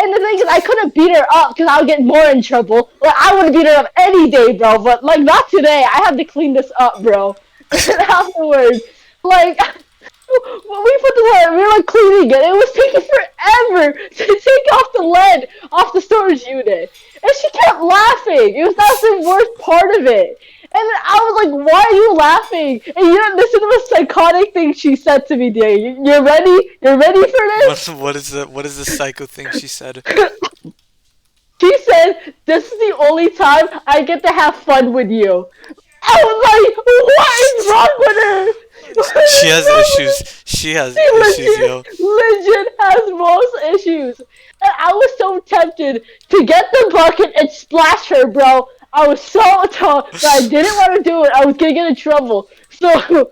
And the thing is, I couldn't beat her up because I would get more in trouble. Like, I would beat her up any day, bro. But, like, not today. I had to clean this up, bro. And afterwards, like, when we put the lead, we were, like, cleaning it. It was taking forever to take off the lead off the storage unit. And she kept laughing. It was that's the worst part of it. And then I was like, why are you laughing? And you don't listen to the psychotic thing she said to me, Day. You're ready? You're ready for this? What is the psycho thing she said? She said, this is the only time I get to have fun with you. I was like, what is wrong with her? What She is has wrong with issues. her? She has She issues, yo. legit has most issues. And I was so tempted to get the bucket and splash her, bro. I was so tough that I didn't want to do it. I was gonna get in trouble. So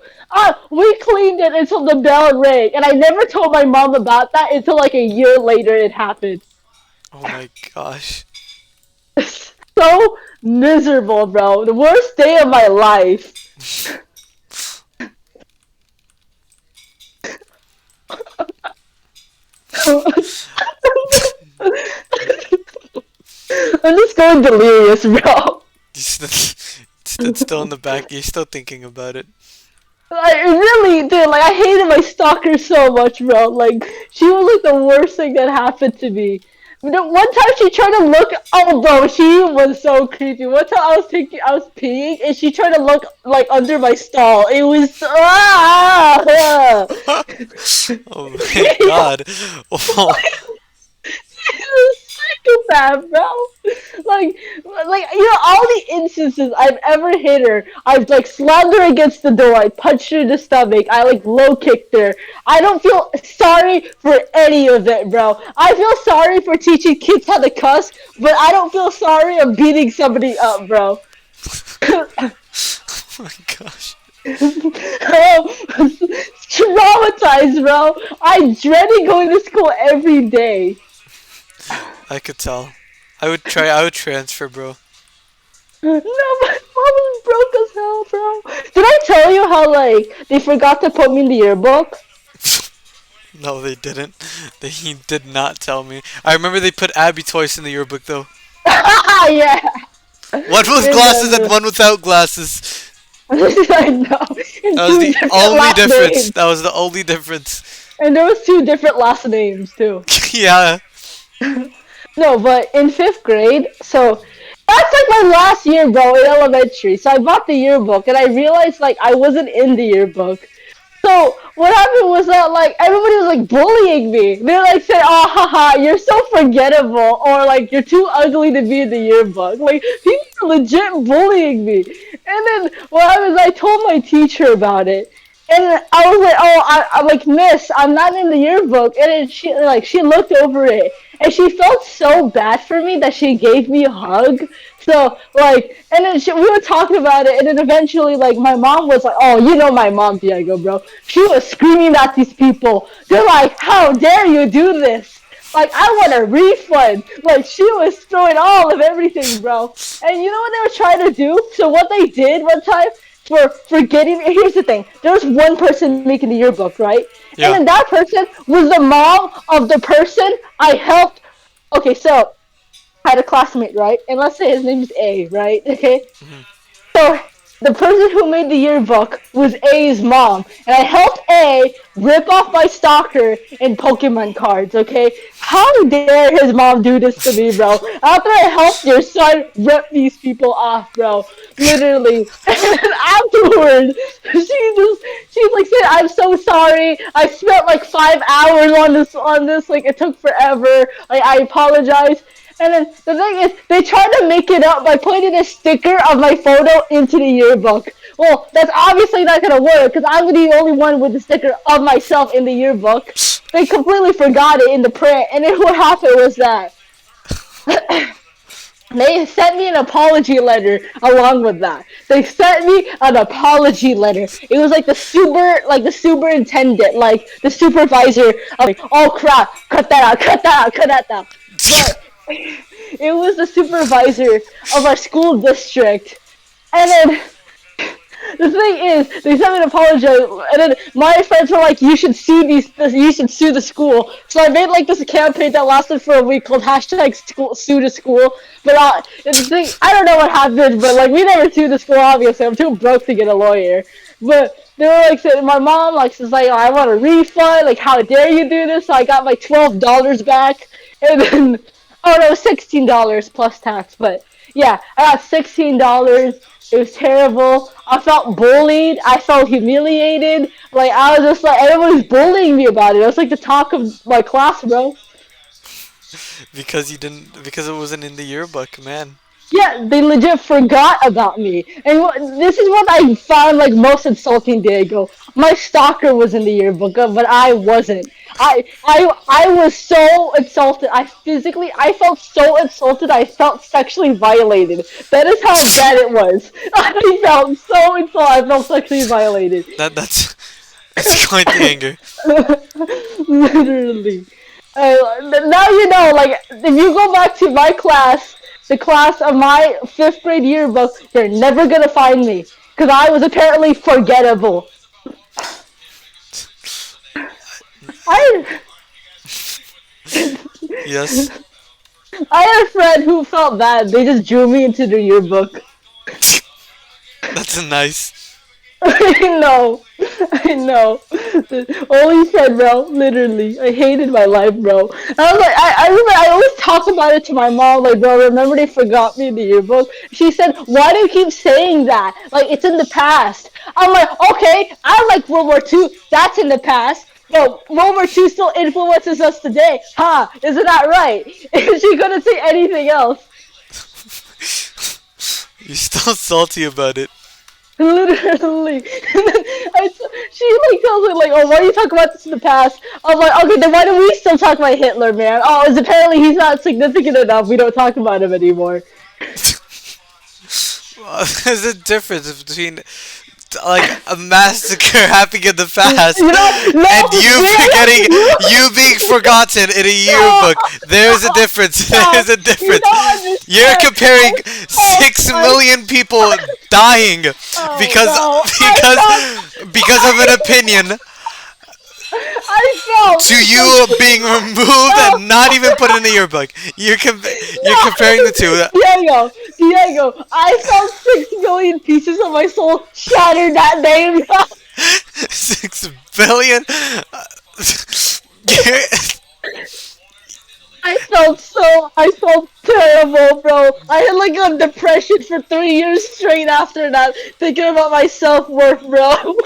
we cleaned it until the bell rang, and I never told my mom about that until like a year later it happened. Oh my gosh. So miserable, bro. The worst day of my life. I'm just going delirious, bro. It's still in the back. You're still thinking about it. I really did. Like, I hated my stalker so much, bro. Like, she was like the worst thing that happened to me. One time she tried to look. Oh, bro, she was so creepy. One time I was peeing, and she tried to look like under my stall. It was Oh my god. Oh, psychopath, bro. All the instances I've ever hit her, I've like slammed her against the door, I punched her in the stomach, I like low kicked her. I don't feel sorry for any of it, bro. I feel sorry for teaching kids how to cuss, but I don't feel sorry of beating somebody up, bro. oh my gosh. Traumatized, bro. I dreaded going to school every day. I could tell. I would transfer, bro. No, my mom was broke as hell, bro. Did I tell you how like they forgot to put me in the yearbook? No, they didn't. He did not tell me. I remember they put Abby twice in the yearbook though. Yeah. One with glasses and one without glasses. I know. And That was two the different only last difference. names. That was the only difference. And there was two different last names too. Yeah. No, but in fifth grade, so that's like my last year, bro, in elementary. So I bought the yearbook, and I realized like I wasn't in the yearbook. So what happened was that like everybody was like bullying me. They like said, "Oh, haha, you're so forgettable," or like "You're too ugly to be in the yearbook." Like people were legit bullying me. And then what happened is I told my teacher about it, and I was like, "Oh, I'm like Miss, I'm not in the yearbook." And then she looked over it, and she felt so bad for me that she gave me a hug. So like, and then we were talking about it, and then eventually, like, my mom was like, "Oh, you know my mom, Diego, bro. She was screaming at these people. They're like, 'How dare you do this?' Like, I want a refund." Like, she was throwing all of everything, bro. And you know what they were trying to do? So what they did one time for getting, here's the thing: there was one person making the yearbook, right? And Yeah. then that person was the mom of the person I helped. Okay, so I had a classmate, right? And let's say his name is A, right? Okay. Mhm. So the person who made the yearbook was A's mom, and I helped A rip off my stalker in Pokemon cards. Okay, how dare his mom do this to me, bro? After I helped your son rip these people off, bro, literally. And then afterward, she like said, "I'm so sorry. I spent like 5 hours on this. Like it took forever. Like I apologize." And then the thing is, they tried to make it up by putting a sticker of my photo into the yearbook. Well, that's obviously not gonna work because I'm the only one with the sticker of myself in the yearbook. They completely forgot it in the print, and then what happened was that they sent me an apology letter along with that. They sent me an apology letter. It was like the superintendent, like the supervisor of like, "Oh crap, cut that out, cut that out, cut that out." But it was the supervisor of our school district. And then the thing is, they sent me an apology, and then my friends were like, you should sue the school." So I made like this campaign that lasted for a week called hashtag school, sue the school. But the thing, I don't know what happened, but like we never sued the school. Obviously, I'm too broke to get a lawyer. But they were like, saying, my mom like says like, "I want a refund. Like, how dare you do this?" So I got my $12 back, and then oh no, $16 plus tax. But yeah, I got $16. It was terrible. I felt bullied. I felt humiliated. Like I was just like everyone was bullying me about it. I was like the talk of my class, bro. Because you didn't. Because it wasn't in the yearbook, man. Yeah, they legit forgot about me. And this is what I found like most insulting, Diego. My stalker was in the yearbook, but I wasn't. I was so insulted. I felt so insulted. I felt sexually violated. That is how bad it was. I felt so insulted. I felt sexually violated. That's quite the anger. Literally. Now you know, like, if you go back to my class, the class of my fifth grade yearbook, you're never gonna find me. Because I was apparently forgettable. I, Yes. I had a friend who felt bad. They just drew me into the yearbook. That's nice. I know. I know. Only said, bro. Literally. I hated my life, bro. I was like, I remember I always talk about it to my mom, like, bro, remember they forgot me in the yearbook? She said, why do you keep saying that? Like, it's in the past. I'm like, okay, I like World War II. That's in the past. But World War II still influences us today. Huh? Isn't that right? Is she gonna say anything else? You're still salty about it. Literally. She like tells me like, oh, why do you talk about this in the past? I'm like, okay, then why do we still talk about Hitler, man? Oh, it's apparently he's not significant enough. We don't talk about him anymore. There's a difference between like a massacre happening in the past You know, no, and you forgetting you, you being forgotten in a no, yearbook. There's a difference. no, There's a you difference. don't You're understand. comparing Oh, 6 million people dying oh because no, because of an opinion I to felt you being removed no, and not even put in the yearbook. You're no, comparing the two. Diego, I felt 6 million pieces of my soul shattered that day. 6 billion. I felt terrible, bro. I had like a depression for 3 years straight after that, thinking about my self worth, bro.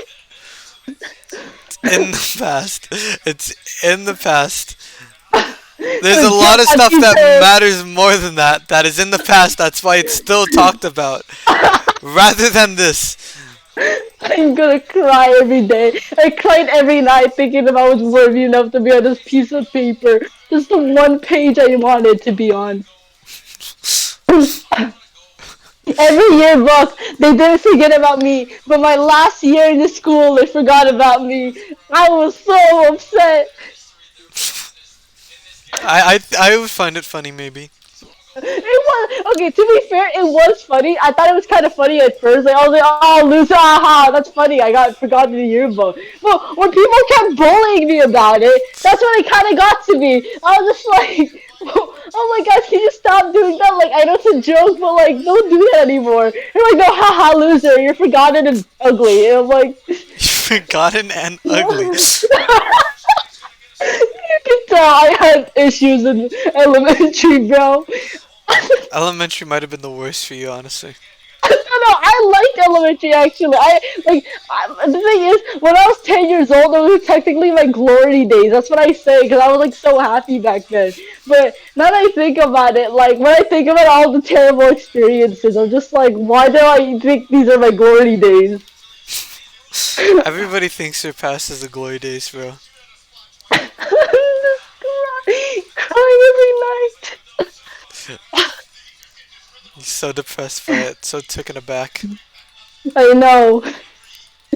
In the past. It's in the past. There's a Forget lot of that stuff that teacher. matters more than that is in the past. That's why it's still talked about. Rather than this. I'm gonna cry every day. I cried every night thinking if I was worthy enough to be on this piece of paper. Just the one page I wanted to be on. Every yearbook, they didn't forget about me, but my last year in the school, they forgot about me. I was so upset. I would find it funny maybe. It was okay. To be fair, it was funny. I thought it was kind of funny at first. Like I was like, "Oh, loser, aha, that's funny." I got forgotten in the yearbook. But when people kept bullying me about it, that's when it kind of got to me. I was just like, "Oh my gosh, can you stop doing that?" Like I know it's a joke, but like, don't do that anymore. You're like, "No, haha, loser, you're forgotten and ugly." And I'm like, Forgotten and ugly. you can tell I had issues in elementary, bro. Elementary might have been the worst for you, honestly. No, I liked elementary actually. The thing is, when I was 10 years old, it was technically my glory days. That's what I say because I was like so happy back then. But now that I think about it, like when I think about all the terrible experiences, I'm just like, why do I think these are my glory days? Everybody thinks their past is the glory days, bro. Crying every night. He's so depressed by it, so taken aback. I know.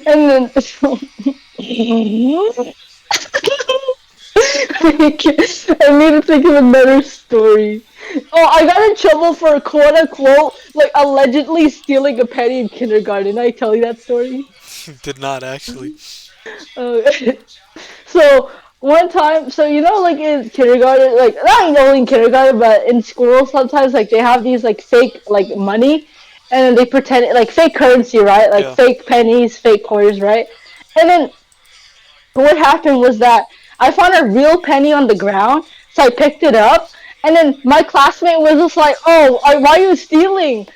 And then I need to think of another story. Oh, I got in trouble for quote unquote like allegedly stealing a penny in kindergarten. I tell you that story. Did not actually. Uh, so one time, so you know, like in kindergarten, like not only in kindergarten, but in school, sometimes like they have these like fake like money, and then they pretend like fake currency, right? Like Yeah. fake pennies, fake quarters, right? And then what happened was that I found a real penny on the ground, so I picked it up, and then my classmate was just like, "Oh, why are you stealing?"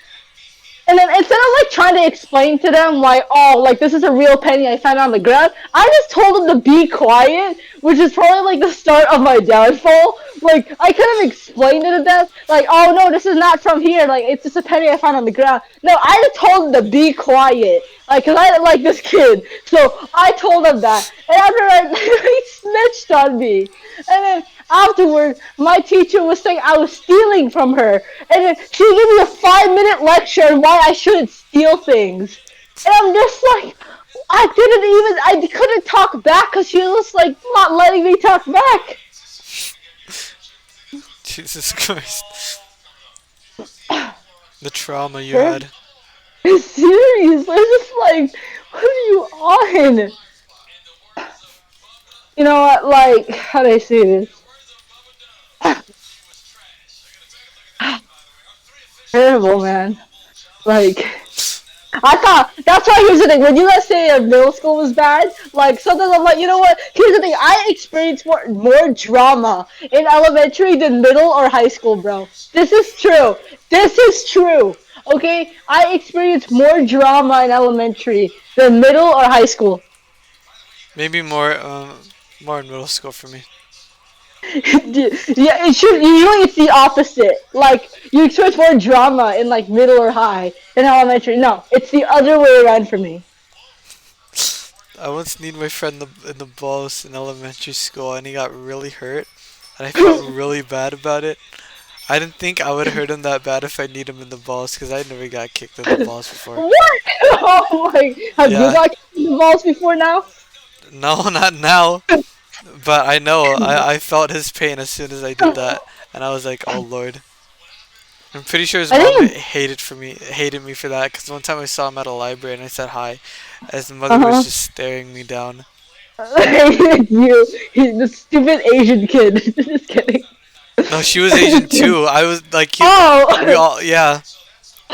And then instead of like trying to explain to them like, oh, like this is a real penny I found on the ground, I just told them to be quiet, which is probably like the start of my downfall. Like I could have explained it to them, like, oh no, this is not from here. Like it's just a penny I found on the ground. No, I just told them to be quiet, like, cause I didn't like this kid. So I told them that, and after that, he snitched on me. And then afterward, my teacher was saying I was stealing from her, and then she gave me a 5-minute lecture on why I shouldn't steal things. And I'm just like, I couldn't talk back because she was just like not letting me talk back. Jesus Christ. The trauma you Sure. had. Serious. I was just like, what are you on? You know what? Like, how do I say this? Terrible, man. Like, I thought that's why here's the thing. When you guys say middle school was bad, like sometimes I'm like, you know what? Here's the thing. I experienced more drama in elementary than middle or high school, bro. This is true. This is true. Okay, I experienced more drama in elementary than middle or high school. Maybe more in middle school for me. Yeah, it should. Usually, it's the opposite. Like you experience more drama in like middle or high than elementary. No, it's the other way around for me. I once kneed my friend in the balls in elementary school, and he got really hurt, and I felt really bad about it. I didn't think I would hurt him that bad if I kneed him in the balls, because I never got kicked in the balls before. What? Oh my! Have you Yeah, got kicked in the balls before now? no, not now, but I know I felt his pain as soon as I did that, and I was like, oh lord. I'm pretty sure his I mom think. hated me for that, because one time I saw him at a library and I said hi, as the Uh mother was huh. just staring me down. You, the stupid Asian kid. Just kidding. No, she was Asian too. I was like, we Oh, all, yeah,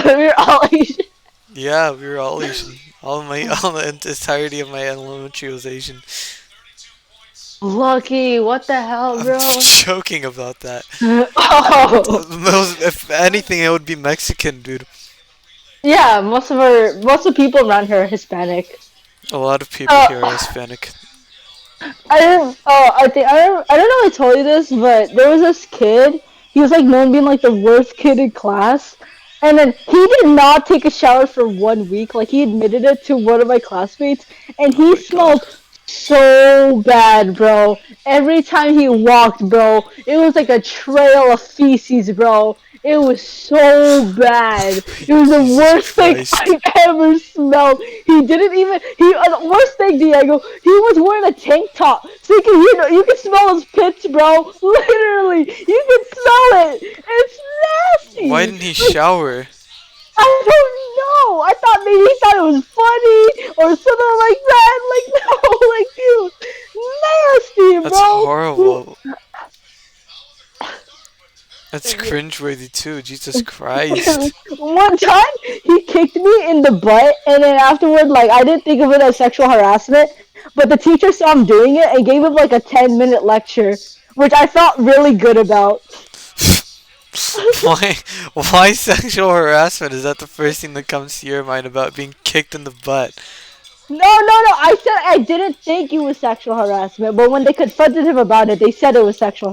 we're all Asian. yeah, we were all Asian. All the entirety of my elementary was Asian. Lucky, what the hell, I'm bro? joking about that. Oh, If anything, it would be Mexican, dude. yeah. Most of the people around here are Hispanic. A lot of people here are Uh, Hispanic. I didn't. Oh, I don't know. If I told you this, but there was this kid. He was like known being like the worst kid in class, and then he did not take a shower for 1 week. Like he admitted it to one of my classmates, and Oh he my god. smelled so bad, bro. Every time he walked, bro, it was like a trail of feces, bro. It was so bad. It was the Jesus worst thing Christ. I've ever smelled. He didn't even. The worst thing, Diego. He was wearing a tank top, so you can smell his pits, bro. Literally, you can smell it. It's Why nasty. didn't he Like, shower? I don't know. I thought maybe he thought it was funny or something like that. Like no, like dude, nasty, That's horrible. bro. That's cringeworthy too. Jesus Christ. One time he kicked me in the butt, and then afterward, like I didn't think of it as sexual harassment, but the teacher saw him doing it and gave him like a 10-minute lecture, which I felt really good about. why? Why sexual harassment? Is that the first thing that comes to your mind about being kicked in the butt? No, no, no. I said I didn't think it was sexual harassment, but when they confronted him about it, they said it was sexual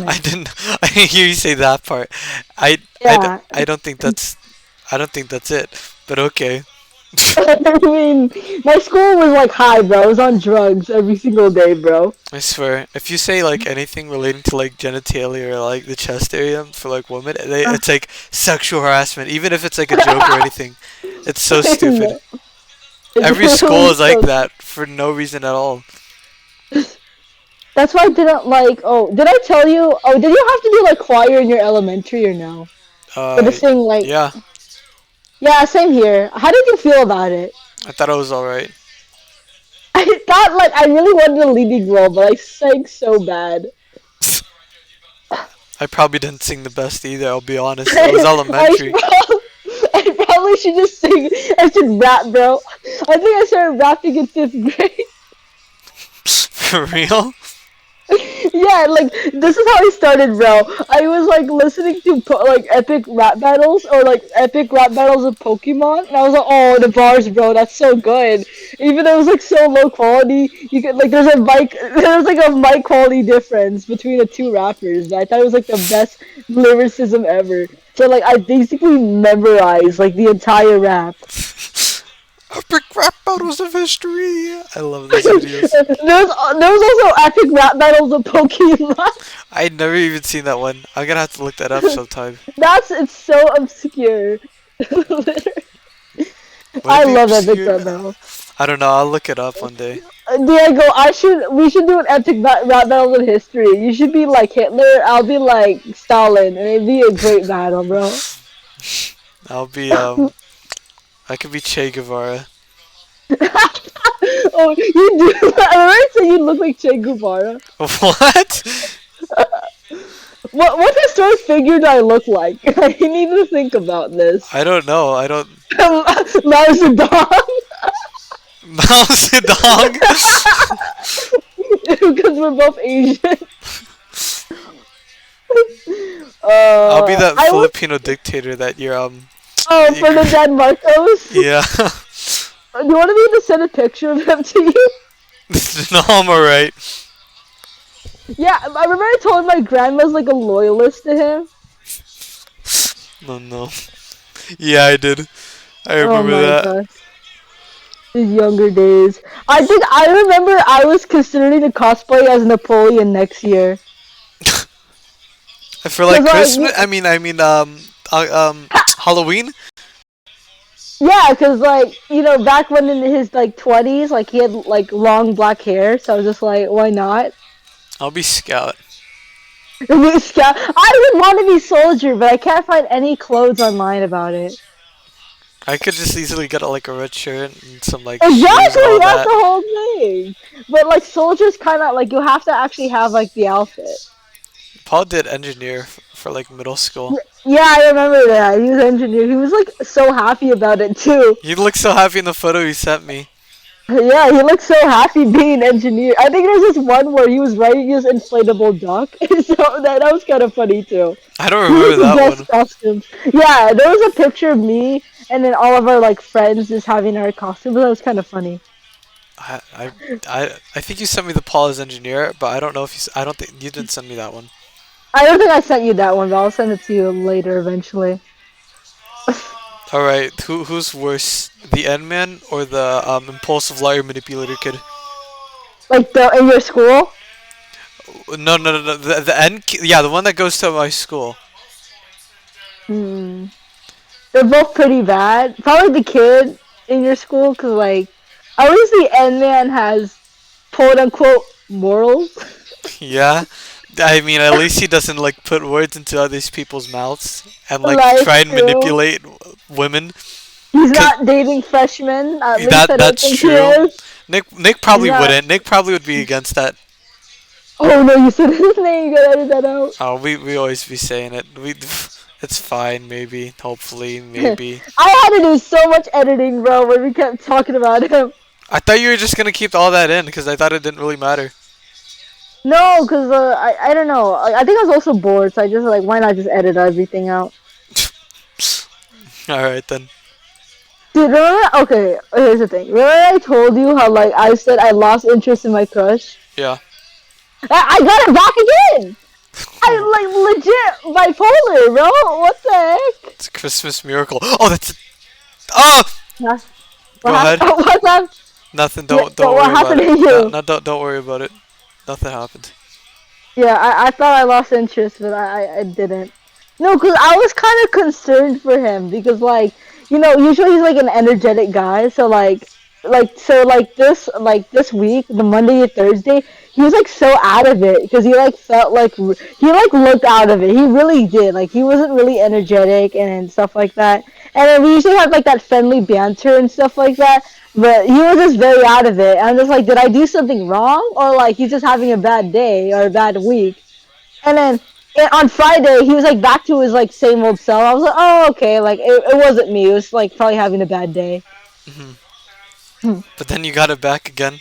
I harassment. didn't. I didn't hear you say that part. Yeah. I don't think that's. I don't think that's it. But okay. I mean, my school was like high, bro. I was on drugs every single day, bro. I swear, if you say like anything relating to like genitalia or like the chest area for like women, it's like sexual harassment, even if it's like a joke or anything. It's so stupid. It's Every school really is like so. that for no reason at all. That's why I didn't like. Oh, did I tell you? Oh, did you have to do like choir in your elementary or no? Or to Uh, sing like? yeah, Yeah, same here. How did you feel about it? I thought it was alright. I thought like I really wanted a leading role, but I sang so bad. I probably didn't sing the best either. I'll be honest. It was I, elementary. I probably should just sing. I should rap, bro. I think I started rapping in 5th grade. For real? Yeah, like this is how he started, bro. I was like listening to like epic rap battles or like epic rap battles of Pokemon, and I was like, oh, the bars, bro, that's so good. Even though it was like so low quality, you could like there's like a mic quality difference between the two rappers. But I thought it was like the best lyricism ever. So like I basically memorized like the entire rap. Epic rap battles of history. I love those videos. There was also epic rap battles of Pokemon. I'd never even seen that one. I'm gonna have to look that up sometime. It's so obscure. Would it I be love epic obscure? rap battle. I don't know. I'll look it up one day. Diego, we should do an epic rap battle of history. You should be like Hitler, I'll be like Stalin, and it'd be a great battle, bro. I'll be I could be Che Guevara. Oh, you do. I remember saying you look like Che Guevara. What? What historic figure do I look like? I need to think about this. I don't know. I don't. Mao Zedong. Mao Zedong. Because we're both Asian. I'll be that I would. Filipino dictator that you're Oh, Ferdinand Marcos. Yeah. Do you want me to send a picture of him to you? No, I'm alright. Yeah, I remember I told my grandma's like a loyalist to him. No, no. Yeah, I did. I Oh remember my that. gosh. His younger days. I remember I was considering to cosplay as Napoleon next year. For like 'Cause, Christmas. Halloween. yeah, cause like back when in his like 20s, like he had like long black hair, so I was just like, why not? I'll be Scout. I would want to be soldier, but I can't find any clothes online about it. I could just easily get like a red shirt and some like shoes and Exactly, all that's that. the whole thing. But like soldiers, kind of like you have to actually have like the outfit. Paul did engineer for like middle school. Yeah, I remember that. He was an engineer. He was like so happy about it too. He looked so happy in the photo he sent me. Yeah, he looked so happy being an engineer. I think there's this one where he was riding his inflatable duck, so that was kind of funny too. I don't He remember was the that best one. costumes. Yeah, there was a picture of me and then all of our like friends just having our costumes. That was kind of funny. I, I, I think you sent me the Paul as engineer, but I don't know if I don't think you didn't send me that one. I don't think I sent you that one, but I'll send it to you later eventually. All right, who's worse, the End Man or the impulsive liar manipulator kid? Like in your school? No, no, no, no. The End, yeah, the one that goes to my school. Hmm. They're both pretty bad. Probably the kid in your school, cause like at least the end man has quote unquote morals. Yeah, I mean, at least he doesn't like put words into other people's mouths and like Like try and true. manipulate women. He's 'Cause not dating freshmen. At least that I don't that's think he true. is. Nick He's probably not. wouldn't. Nick probably would be against that. Oh no, you said his name. You gotta edit that out. Oh, we always be saying it. It's fine. Maybe, hopefully, I maybe. had to do so much editing, bro, when we kept talking about him. I thought you were just gonna keep all that in because I thought it didn't really matter. No, cause I don't know. I think I was also bored, so I just like why not just edit everything out. All right then. Dude, remember? Okay, here's the thing. Remember I told you how like I said I lost interest in my crush? Yeah. I got it back again. I like legit bipolar, bro. What the heck? It's a Christmas miracle. Oh, that's. Oh, Huh? go What ahead. happened? What's up? Nothing. Yeah, Don't what worry about happened it. to No, you? no, don't worry about it. Nothing happened. Yeah, I thought I lost interest, but I didn't. No, cause I was kind of concerned for him because like usually he's like an energetic guy, so this week, the Monday to Thursday, he was like so out of it because he like felt like he like looked out of it. He really did. Like he wasn't really energetic and stuff like that. And then we usually have like that friendly banter and stuff like that. But he was just very out of it. I'm just like, did I do something wrong, or like he's just having a bad day or a bad week? And then on Friday, he was like back to his like same old self. I was like, oh okay, like it wasn't me. It was like probably having a bad day. Hmm. Hmm. But then you got it back again.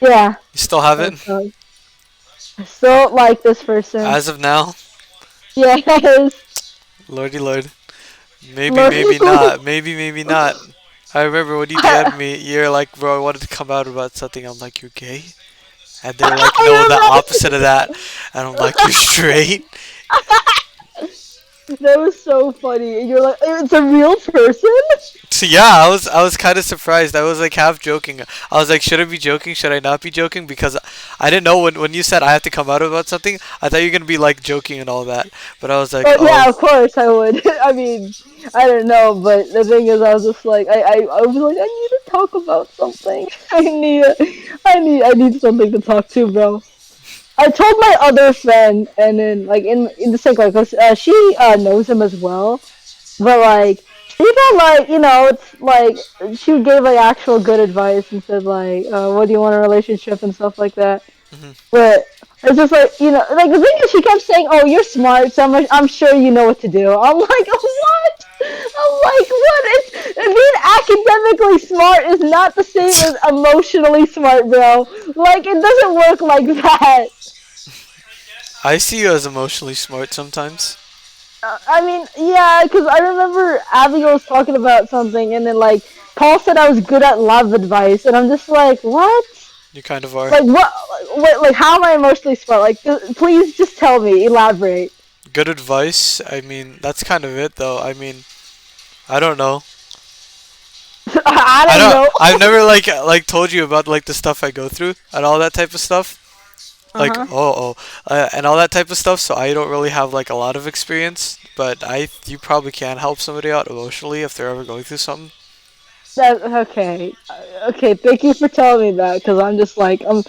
Yeah. You still have it. That's, I still like this person. As of now, Yes. lordy lord. Maybe, maybe Literally. not. Maybe, maybe not. I remember when you DM'd me, you're like, bro, I wanted to come out about something. I'm like, you're gay? And they're like, no, the I opposite of that. And I'm like, you're straight? remember. That was so funny. And you're like, it's a real person? So yeah, I was kind of surprised. I was like half joking. I was like, should I be joking? Should I not be joking? Because I didn't know when you said I have to come out about something. I thought you were gonna be like joking and all that. But I was like, Oh oh, yeah, of course I would. I mean, I don't know, but the thing is, I was just like, I was like, I need to talk about something. I need something to talk to, bro. I told my other friend, and then like in the same like, 'cause, she knows him as well, but like she got like it's like she gave like actual good advice and said like, what do you want in a relationship and stuff like that. mhm. But it's just like like the thing is, she kept saying, "Oh, you're smart, so I'm sure you know what to do." I'm like, what? I'm like, what? Being academically smart is not the same as emotionally smart, bro. Like, it doesn't work like that. I see you as emotionally smart sometimes. I mean, yeah, because I remember Abigail was talking about something, and then like Paul said I was good at love advice, and I'm just like, what? You kind of are. Like what? What? Like how am I emotionally smart? Like, please just tell me, elaborate. Good advice. I mean, that's kind of it though. I mean, I don't know. I I don't don't. know. I've never like told you about like the stuff I go through and all that type of stuff. Uh Like huh. and all that type of stuff. So I don't really have like a lot of experience. But you probably can help somebody out emotionally if they're ever going through something. That okay. Okay. Thank you for telling me that, because I'm just like I'm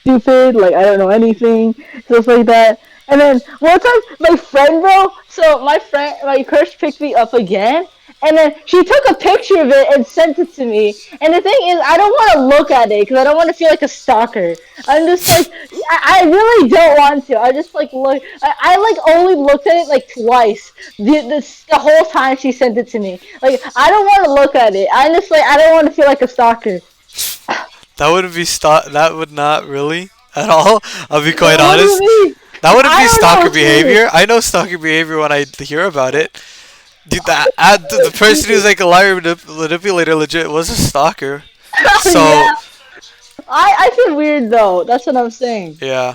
stupid, like I don't know anything, stuff like that. And then one time, my friend, bro. So my friend, my crush picked me up again, and then she took a picture of it and sent it to me. And the thing is, I don't want to look at it because I don't want to feel like a stalker. I'm just like, I really don't want to. I just like look. I like only looked at it like twice. The whole time she sent it to me. Like I don't want to look at it. I just like I don't want to feel like a stalker. That wouldn't be That would not really at all. I'll be quite What do you honest. mean? That wouldn't I be don't know stalker what's weird. behavior. I know stalker behavior when I hear about it. Dude, the person who's like a liar manipulator legit was a stalker. So Yeah, I feel weird though. That's what I'm saying. yeah,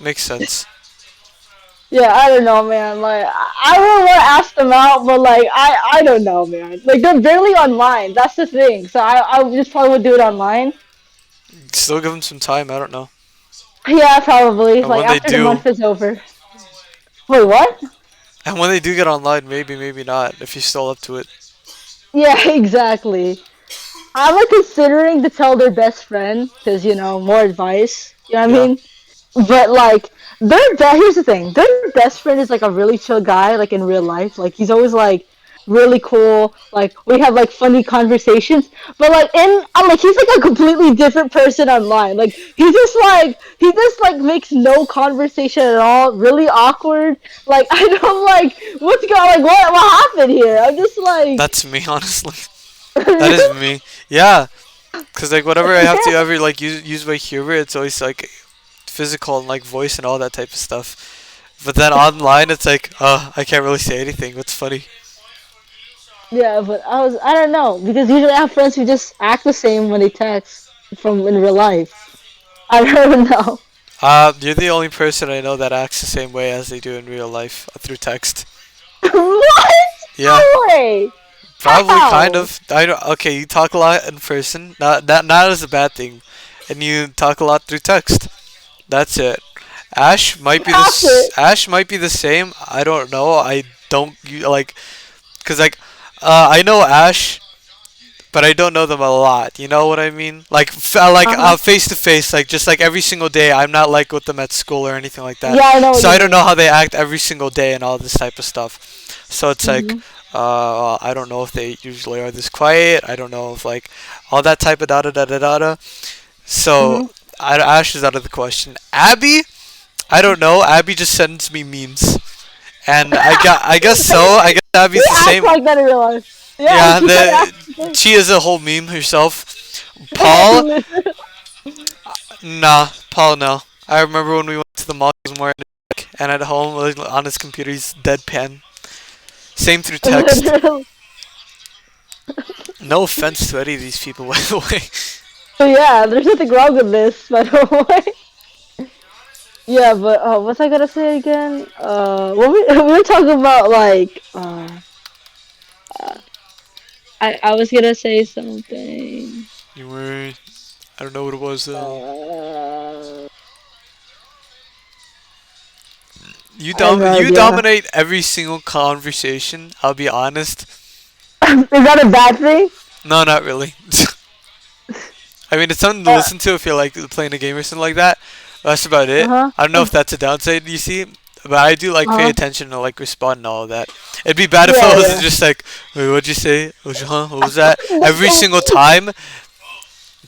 makes sense. Yeah, I don't know, man. Like, I really want to ask them out, but like, I don't know, man. Like, they're barely online. That's the thing. So I just probably would do it online. Still give them some time. I don't know. Yeah, probably. And Like when they after the do, month is over. Wait, what? and when they do get online, maybe maybe not. If you're still up to it. Yeah, exactly. I'm like considering to tell their best friend because more advice. You know what I Yeah. mean? But like here's the thing. Their best friend is like a really chill guy, like in real life. Like he's always like really cool. Like we have like funny conversations. But like I'm like he's like a completely different person online. Like he just like makes no conversation at all. Really awkward. Like I don't like what's going like what happened here? I'm just like That's me, honestly. That is me. Yeah, cause like whatever I have to yeah. ever like use my humor, it's always like physical and like voice and all that type of stuff. But then online, it's like, I can't really say anything. What's funny? Yeah, but I don't know because usually I have friends who just act the same when they text from in real life. I don't know. You're the only person I know that acts the same way as they do in real life through text. What? Yeah, No way. probably kind How? of. I don't. Okay, you talk a lot in person. Not as a bad thing, and you talk a lot through text. That's it. After. Ash might be the same. I don't know. I don't like because like I know Ash, but I don't know them a lot. You know what I mean? Like Uh huh. face to face, like just like every single day. I'm not like with them at school or anything like that. Yeah, I know what So you I don't know mean. how they act every single day and all this type of stuff. So it's like Mhm. I don't know if they usually are this quiet. I don't know if like all that type of da da da da da. Da. So Mhm. Ash is out of the question. Abby, I don't know. Abby just sends me memes, and I guess so. I guess She Abby's the acts same. like that in real life. Yeah, Yeah, she kind of acts she is a whole meme herself. Paul, the same. nah, Paul, no. I remember when we went to the mall, he was more energetic, and at home, like, on his computer, he's deadpan. Same through text. Literally. No offense to any of these people, by the way. So yeah, there's nothing wrong with this, by the way. Yeah, but what's I gonna say again? What we were talking about like uh, I was gonna say something. You were. I don't know what it was though. Uh, I have no You idea. dominate every single conversation. I'll be honest. Is that a bad thing? No, not really. I mean, it's something to Uh listen to if you're like playing a game or something like that. That's about it. huh. I don't know if that's a downside you see, but I do like pay Uh huh. attention to like respond and all of that. It'd be bad if I Yeah, was yeah. just like, wait, what'd you say? Huh? What was that? Every No. single time.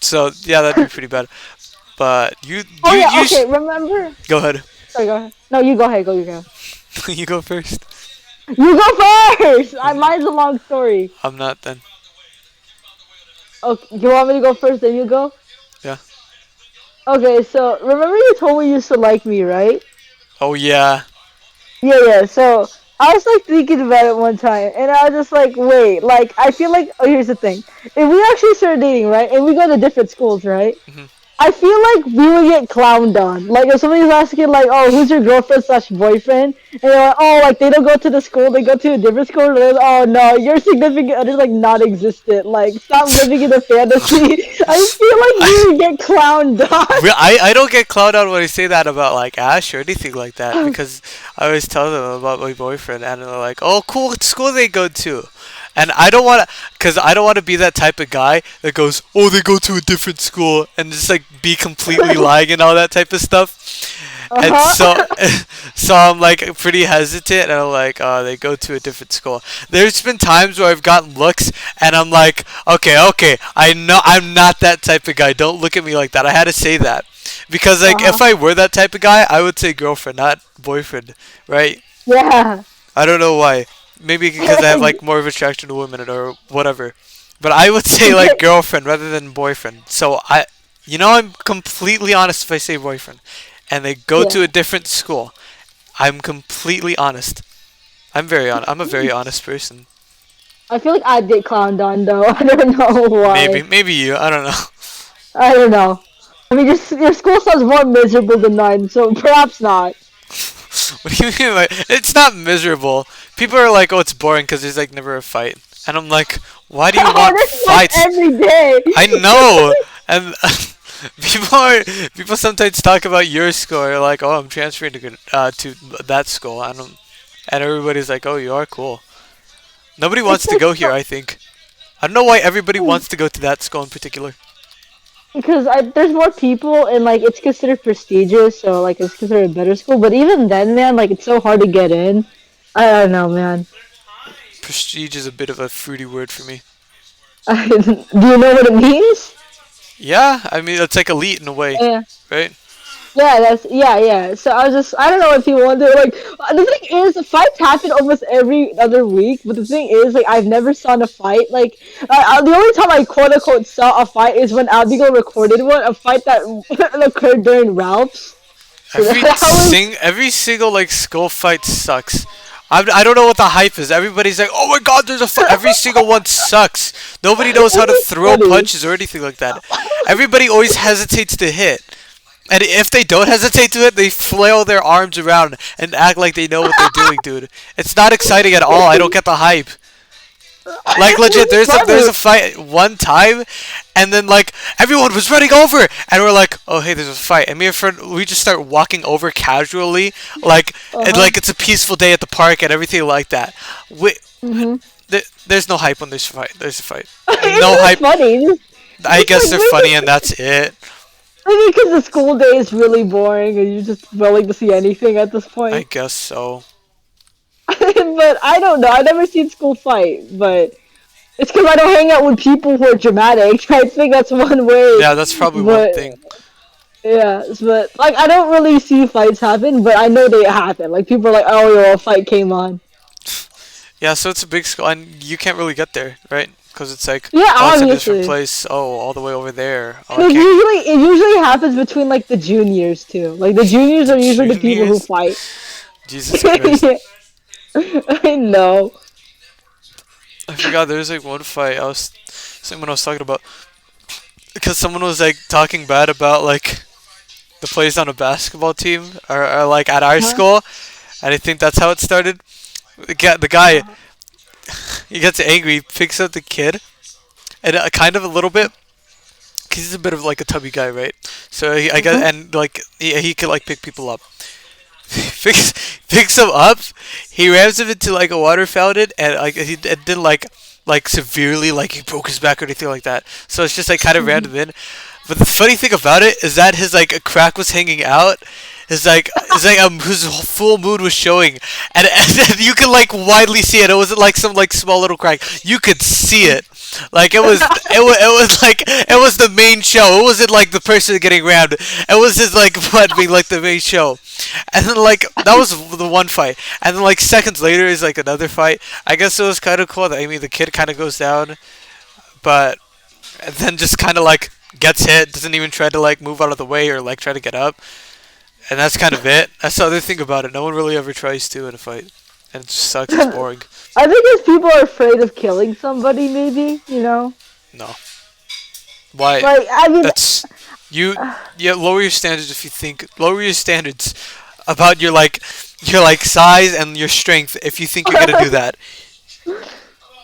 So yeah, that'd be pretty bad. But Oh yeah. Okay. Remember? go ahead. Sorry. Go ahead. No, you go ahead. Go. You go. You go first. You go first. I'm, Mine's a long story. I'm not then. Okay. You want me to go first? Then you go. Yeah. Okay. So remember you told me you used to like me, right? Oh yeah. Yeah, yeah. So I was like thinking about it one time, and I was just like, wait, like I feel like oh, here's the thing: if we actually started dating, right, and we go to different schools, right, Hmm. I feel like we would get clowned on. Like if somebody's asking, like, oh, who's your girlfriend slash boyfriend, and they're like, oh, like they don't go to the school, they go to a different school, and they're like, oh no, your significant other's like non-existent. Like stop living in a fantasy. I feel like I, we would get clowned on. I don't get clowned out when I say that about like Ash or anything like that because I always tell them about my boyfriend and they're like, "Oh, cool, what school they go to," and I don't want to, cause I don't want to be that type of guy that goes, "Oh, they go to a different school," and just like be completely lying and all that type of stuff. Uh And so, huh. so I'm like pretty hesitant, and I'm like, "Oh, they go to a different school." There's been times where I've gotten looks, and I'm like, "Okay, okay, I know I'm not that type of guy. Don't look at me like that." I had to say that because Uh like huh. if I were that type of guy, I would say girlfriend, not boyfriend, right? Yeah. I don't know why. Maybe because I have like more of attraction to women or whatever. But I would say like girlfriend rather than boyfriend. So I'm completely honest if I say boyfriend, and they go to Yeah. a different school. I'm completely honest. I'm a very honest person. I feel like I'd get clowned on though. I don't know Maybe why. maybe you. I don't know. I don't know. I mean, just your school sounds more miserable than mine, so perhaps not. What do you mean? Like, it's not miserable. People are like, "Oh, it's boring because there's like never a fight," and I'm like, "Why do you Oh, want this fights fights?" every day. I know, and people sometimes talk about your school. They're like, "Oh, I'm transferring to that school," and everybody's like, "Oh, you are cool." Nobody It's wants to like go here. I think. I don't know why everybody wants to go to that school in particular. because there's more people and like it's considered prestigious, so like it's considered a better school. But even then, man, like it's so hard to get in. I don't know, man. Prestige is a bit of a fruity word for me. Do you know what it means? Yeah, I mean it's like elite in a way, Yeah. right? Yeah, yeah. So I don't know what people want to do. Like the thing is, fights happen almost every other week. But the thing is, like I've never saw a fight. Like the only time I quote unquote saw a fight is when Abigail recorded one, a fight that occurred during Ralph's. So that was Every single like school fight sucks. I don't know what the hype is. Everybody's like, "Oh my God, there's a fight." Every single one sucks. Nobody knows how it's to just throw funny. punches or anything like that. Everybody always hesitates to hit. And if they don't hesitate to it, they flail their arms around and act like they know what they're doing, dude. It's not exciting at all. I don't get the hype. Like legit, It's there's funny. a fight one time, and then like everyone was running over, and we're like, oh hey, there's a fight, and me and friend we just start walking over casually, like Uh and huh. like it's a peaceful day at the park and everything like that. We, Mhm. there's no hype when there's a fight. There's a fight. No It's just hype. funny. I It's guess like they're funny and that's it. maybe because the school day is really boring and you're just willing to see anything at this I point. guess so. But I don't know. I never seen school fight, but it's because I don't hang out with people who are dramatic. I think that's one way. Yeah, that's probably one But thing. yeah, but like I don't really see fights happen, but I know they happen. Like people are like, "Oh, yo, a fight came on." Yeah, so it's a big school, and you can't really get there, right? Because it's like, Yeah, oh, it's in a different obviously. place. Oh, all the way over there. Oh, And I can't. it usually happens between like the juniors too. Like the juniors The are usually the people who juniors. fight. Jesus Christ. I know. I forgot there was like one fight someone I was talking about because someone was like talking bad about like the players on a basketball team or like at our Huh? school, and I think that's how it started. The guy he gets angry, he picks up the kid, and kind of a little bit. Cause he's a bit of like a tubby guy, right? So I guess, Uh-huh. and like he could like pick people up. Picks him up. He rams him into like a water fountain, and like he it didn't like severely like he broke his back or anything like that. So it's just like kind of rammed him in. But the funny thing about it is that his like crack was hanging out. His full moon was showing, and you could like widely see it. It wasn't like some like small little crack. You could see it. Like it was like it was the main show. It wasn't like the person getting rammed. It was his like butt being like the main show. And then like that was the one fight. And then like seconds later is like another fight. I guess it was kind of cool that I mean the kid kind of goes down, but and then just kind of like gets hit, doesn't even try to like move out of the way or like try to get up, and that's kind of it. That's the other thing about it. No one really ever tries to in a fight, and it just sucks. It's boring. I think if people are afraid of killing somebody, maybe No, why? like I mean, That's you. Yeah, lower your standards if you think lower your standards about your like size and your strength if you think you're gonna do that.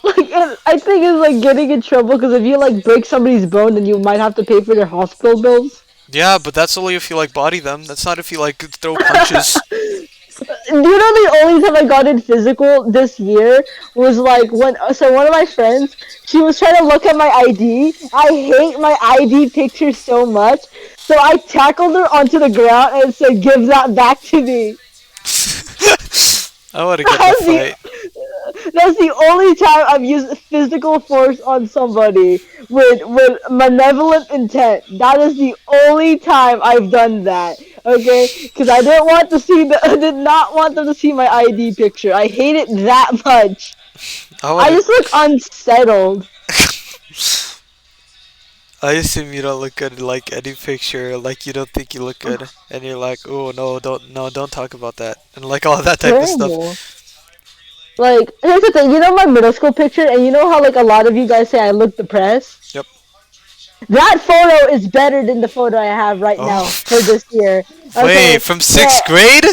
I think it's like getting in trouble because if you like break somebody's bone, then you might have to pay for their hospital bills. Yeah, but that's only if you like body them. That's not if you like throw punches. You know, the only time I got in physical this year was like when so one of my friends, she was trying to look at my ID. I hate my ID picture so much, so I tackled her onto the ground and said, "Give that back to me." I want to get in a That's the fight. that's the only time I've used physical force on somebody with malevolent intent. That is the only time I've done that. Okay, because I didn't want to see I did not want them to see my ID picture. I hate it that much. I want I to. just look unsettled. I assume you don't look good in like any picture. Like you don't think you look good, and you're like, oh no, don't talk about that, and like all that type of stuff. Terrible. Like, here's the thing. You know my middle school picture, and you know how like a lot of you guys say I look depressed. Yep. That photo is better than the photo I have right now Oh, for this year. wait, Okay, from so sixth grade?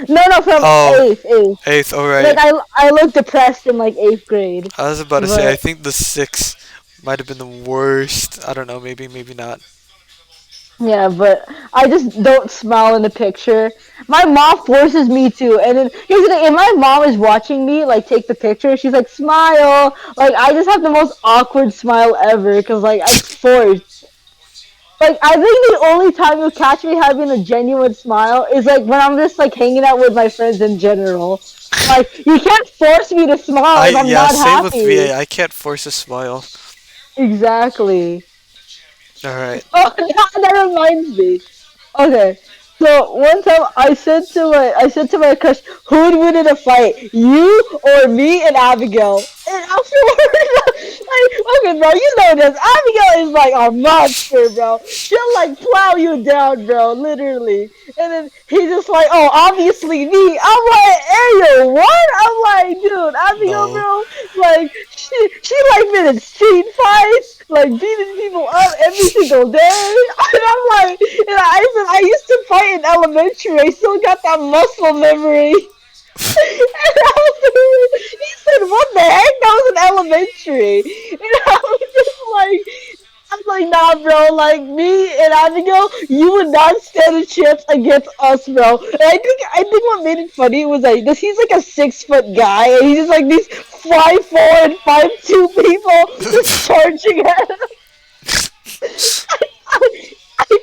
no, from Oh, eighth. eighth. All Like right. I look depressed in like eighth grade, I was about to say. I but think the sixth might have been the worst. I don't know. Maybe not. yeah, but I just don't smile in the picture. My mom forces me to, and then here's the thing: if my mom is watching me like take the picture, she's like smile. Like I just have the most awkward smile ever because like I'm forced. Like I think the only time you'll catch me having a genuine smile is like when I'm just like hanging out with my friends in general. Like you can't force me to smile I if I'm yeah. not Same with me. happy. I can't force a smile. Exactly. All right. Oh, that reminds me. Okay. So one time I said to my crush, who would win in a fight, you or me and Abigail? And afterwards, like, okay, bro, you know this. Abigail is like a monster, bro. She'll like plow you down, bro, literally. And then he's just like, oh, obviously me. I'm like, hey, yo, what? I'm like, dude, Abigail, No. bro, like she like been in street fights, like beating people up every single day. And I'm like, and I said I used to fight in elementary. I still got that muscle memory. And I was, he said, "What the heck? That was in elementary." And I was just like, I'm like, nah, bro. Like me and Abigail, you would not stand a chance against us, bro. And I think what made it funny was like this. He's like a 6 foot guy, and he's just like these 5'4" and 5'2" people just charging at him. I think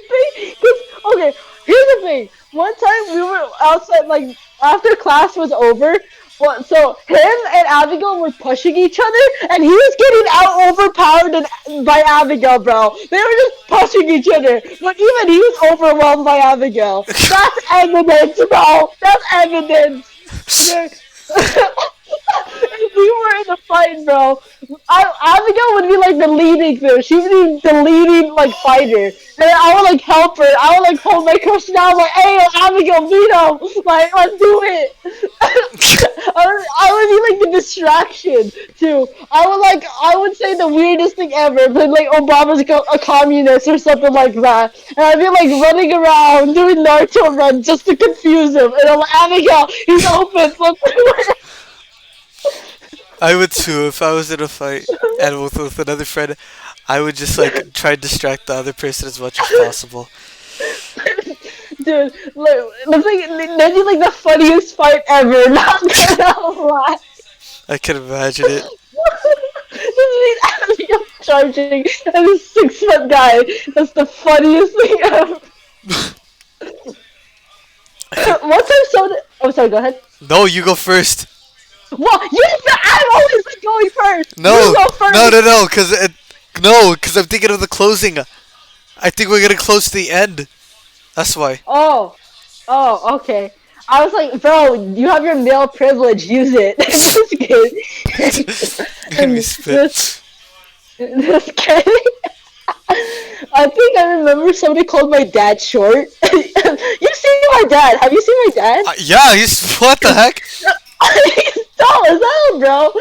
because okay, here's the thing. One time we were outside, like after class was over. Well, so him and Abigail were pushing each other, and he was getting out overpowered by Abigail, bro. They were just pushing each other, but even he was overwhelmed by Abigail. That's evidence, bro. That's evidence. Yeah. We were in a fight, bro. Abigail would be like the leading there. She would be the leading like fighter, and then I would like help her. I would like hold my crush down, like, "Hey, Abigail, beat him! Like, let's do it." I would be like the distraction too. I would say the weirdest thing ever, but like Obama's a communist or something like that, and I'd be like running around doing Naruto runs just to confuse him. And I'm like, Abigail, he's open. Let's do it. I would too if I was in a fight and with another friend. I would just like try to distract the other person as much as possible. Dude, like, looks like that'd be like the funniest fight ever. Not gonna lie. I can imagine it. This means I'm charging and this 6 foot guy. That's the funniest thing ever. I think One time, oh, sorry. Go ahead. no, you go first. Well, I'm always like going first. You No, go first. no, no, no, because I'm thinking of the closing. I think we're gonna close to the end. That's why. Oh, okay. I was like, bro, you have your male privilege. Use it. Just Made me kidding. spit. Just kidding. I think I remember somebody called my dad short. You see my dad? Have you seen my dad? Yeah, he's what the heck? He's tall as hell, bro.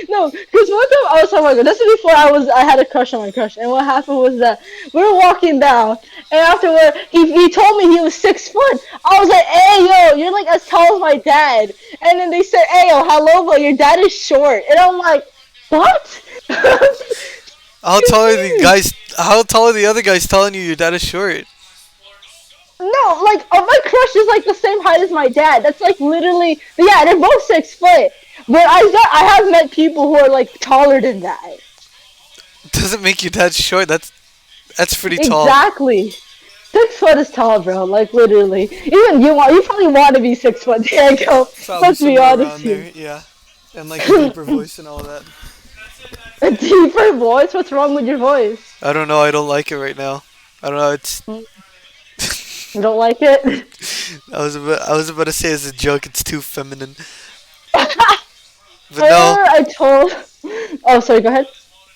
No, because one time I was talking about this is before I had a crush on my crush, and what happened was that we were walking down, and afterward he told me he was 6 foot. I was like, hey yo, you're like as tall as my dad, and then they said, hey yo, howlova, your dad is short, and I'm like, what? How tall are the guys? How tall are the other guys telling you your dad is short? No, like my crush is like the same height as my dad. That's like literally, yeah, they're both 6 foot. But I have met people who are like taller than that. Doesn't make your dad short. That's pretty tall. Exactly. 6 foot is tall, bro. Like literally. Even you probably want to be 6 foot. There you go. Probably Let's be somewhere honest around here. there, yeah. And like a deeper voice and all that. A deeper voice? What's wrong with your voice? I don't know. I don't like it right now. I don't know. It's. You don't like it? I was about to say as a joke. It's too feminine. But no, Remember I told. Oh, sorry. Go ahead.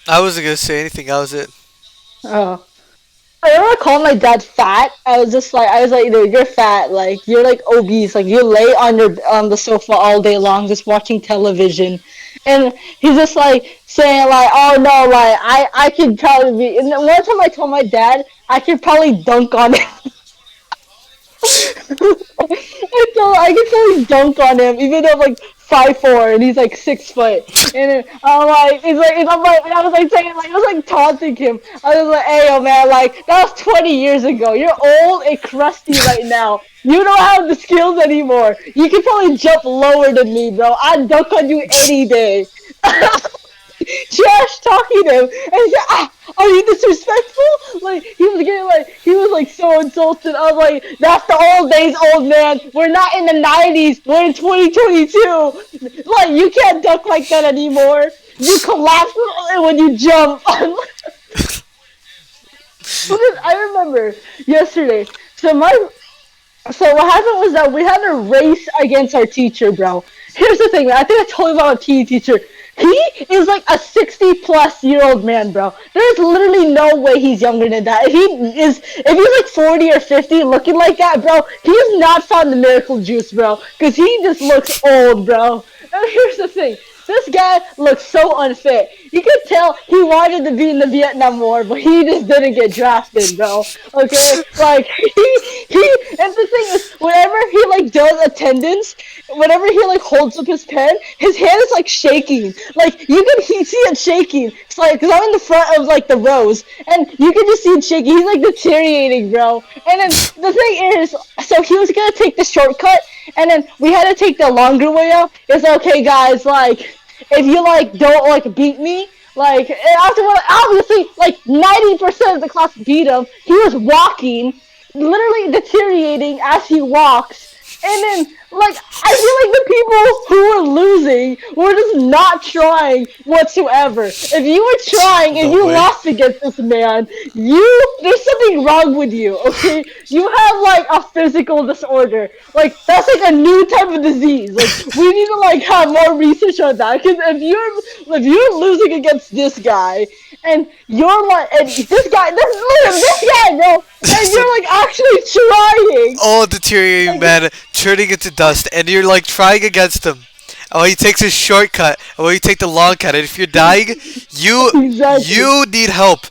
I wasn't gonna say anything. That was it. Oh. I remember calling my dad fat. I was like, dude, you're fat. Like, you're like obese. Like, you lay on the sofa all day long just watching television. And he's just like saying like, oh no, like I could probably be. And then one time I told my dad I could probably dunk on him. I could probably dunk on him, even though I'm like 5'4" and he's like 6 foot. And then I'm like, and I was like saying, like, I was like taunting him. I was like, hey, yo, man, like, that was 20 years ago. You're old and crusty right now. You don't have the skills anymore. You can probably jump lower than me, bro. I'd dunk on you any day. Trash talking to him, and he said, "Are you disrespectful?" Like he was like so insulted. I was like, "That's the old days, old man. We're not in the '90s. We're in 2022. Like you can't dunk like that anymore. You collapse when you jump." I remember yesterday. So what happened was that we had a race against our teacher, bro. Here's the thing, man. I think I told you about my PE teacher. He is like a 60-plus-year-old man, bro. There's literally no way he's younger than that. If he's like 40 or 50 looking like that, bro, he has not found the miracle juice, bro. Because he just looks old, bro. And here's the thing. This guy looks so unfit. You could tell he wanted to be in the Vietnam War, but he just didn't get drafted, bro. Okay? Like, and the thing is, whenever he, like, does attendance, whenever he, like, holds up his pen, his hand is, like, shaking. Like, see it shaking. It's like, because I'm in the front of, like, the rows, and you can just see it shaking. He's, like, deteriorating, bro. And then the thing is, so he was gonna take the shortcut, and then we had to take the longer way up. It's okay, guys, like, if you, like, don't, like, beat me, like, afterward, obviously, like, 90% of the class beat him. He was walking, literally deteriorating as he walks. And then, like, I feel like the people who were losing were just not trying whatsoever. If you were trying and No you way. lost against this man, there's something wrong with you, okay? You have, like, a physical disorder. Like, that's, like, a new type of disease. Like, we need to, like, have more research on that. Because if you're losing against this guy, and you're, like, and this guy, bro, and Just an you're, like, actually trying. all deteriorating Like, man turning into dust, and you're like trying against him. And when he takes his shortcut, and when you take the long cut, and if you're dying, exactly. you need help.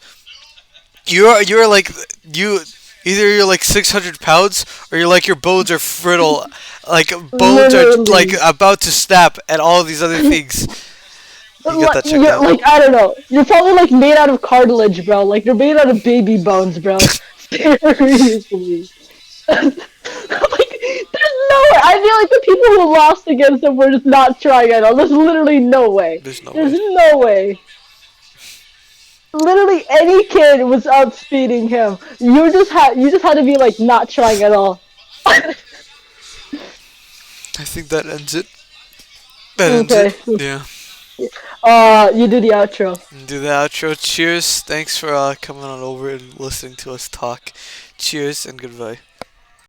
You're like you either you're like 600 pounds or you're like your bones are brittle, like bones are like Literally. about to snap, and all these other things. You get Like, that checked you're, out. like, I don't know. You're probably like made out of cartilage, bro. Like you're made out of baby bones, bro. Seriously. Like, there's no way. I feel like the people who lost against him were just not trying at all. There's literally no way. There's no There's way. no way. Literally any kid was outspeeding him. You just had to be like not trying at all. I think that ends it. That ends it. Okay. Yeah. You do the outro. Do the outro. Cheers. Thanks for coming on over and listening to us talk. Cheers and goodbye.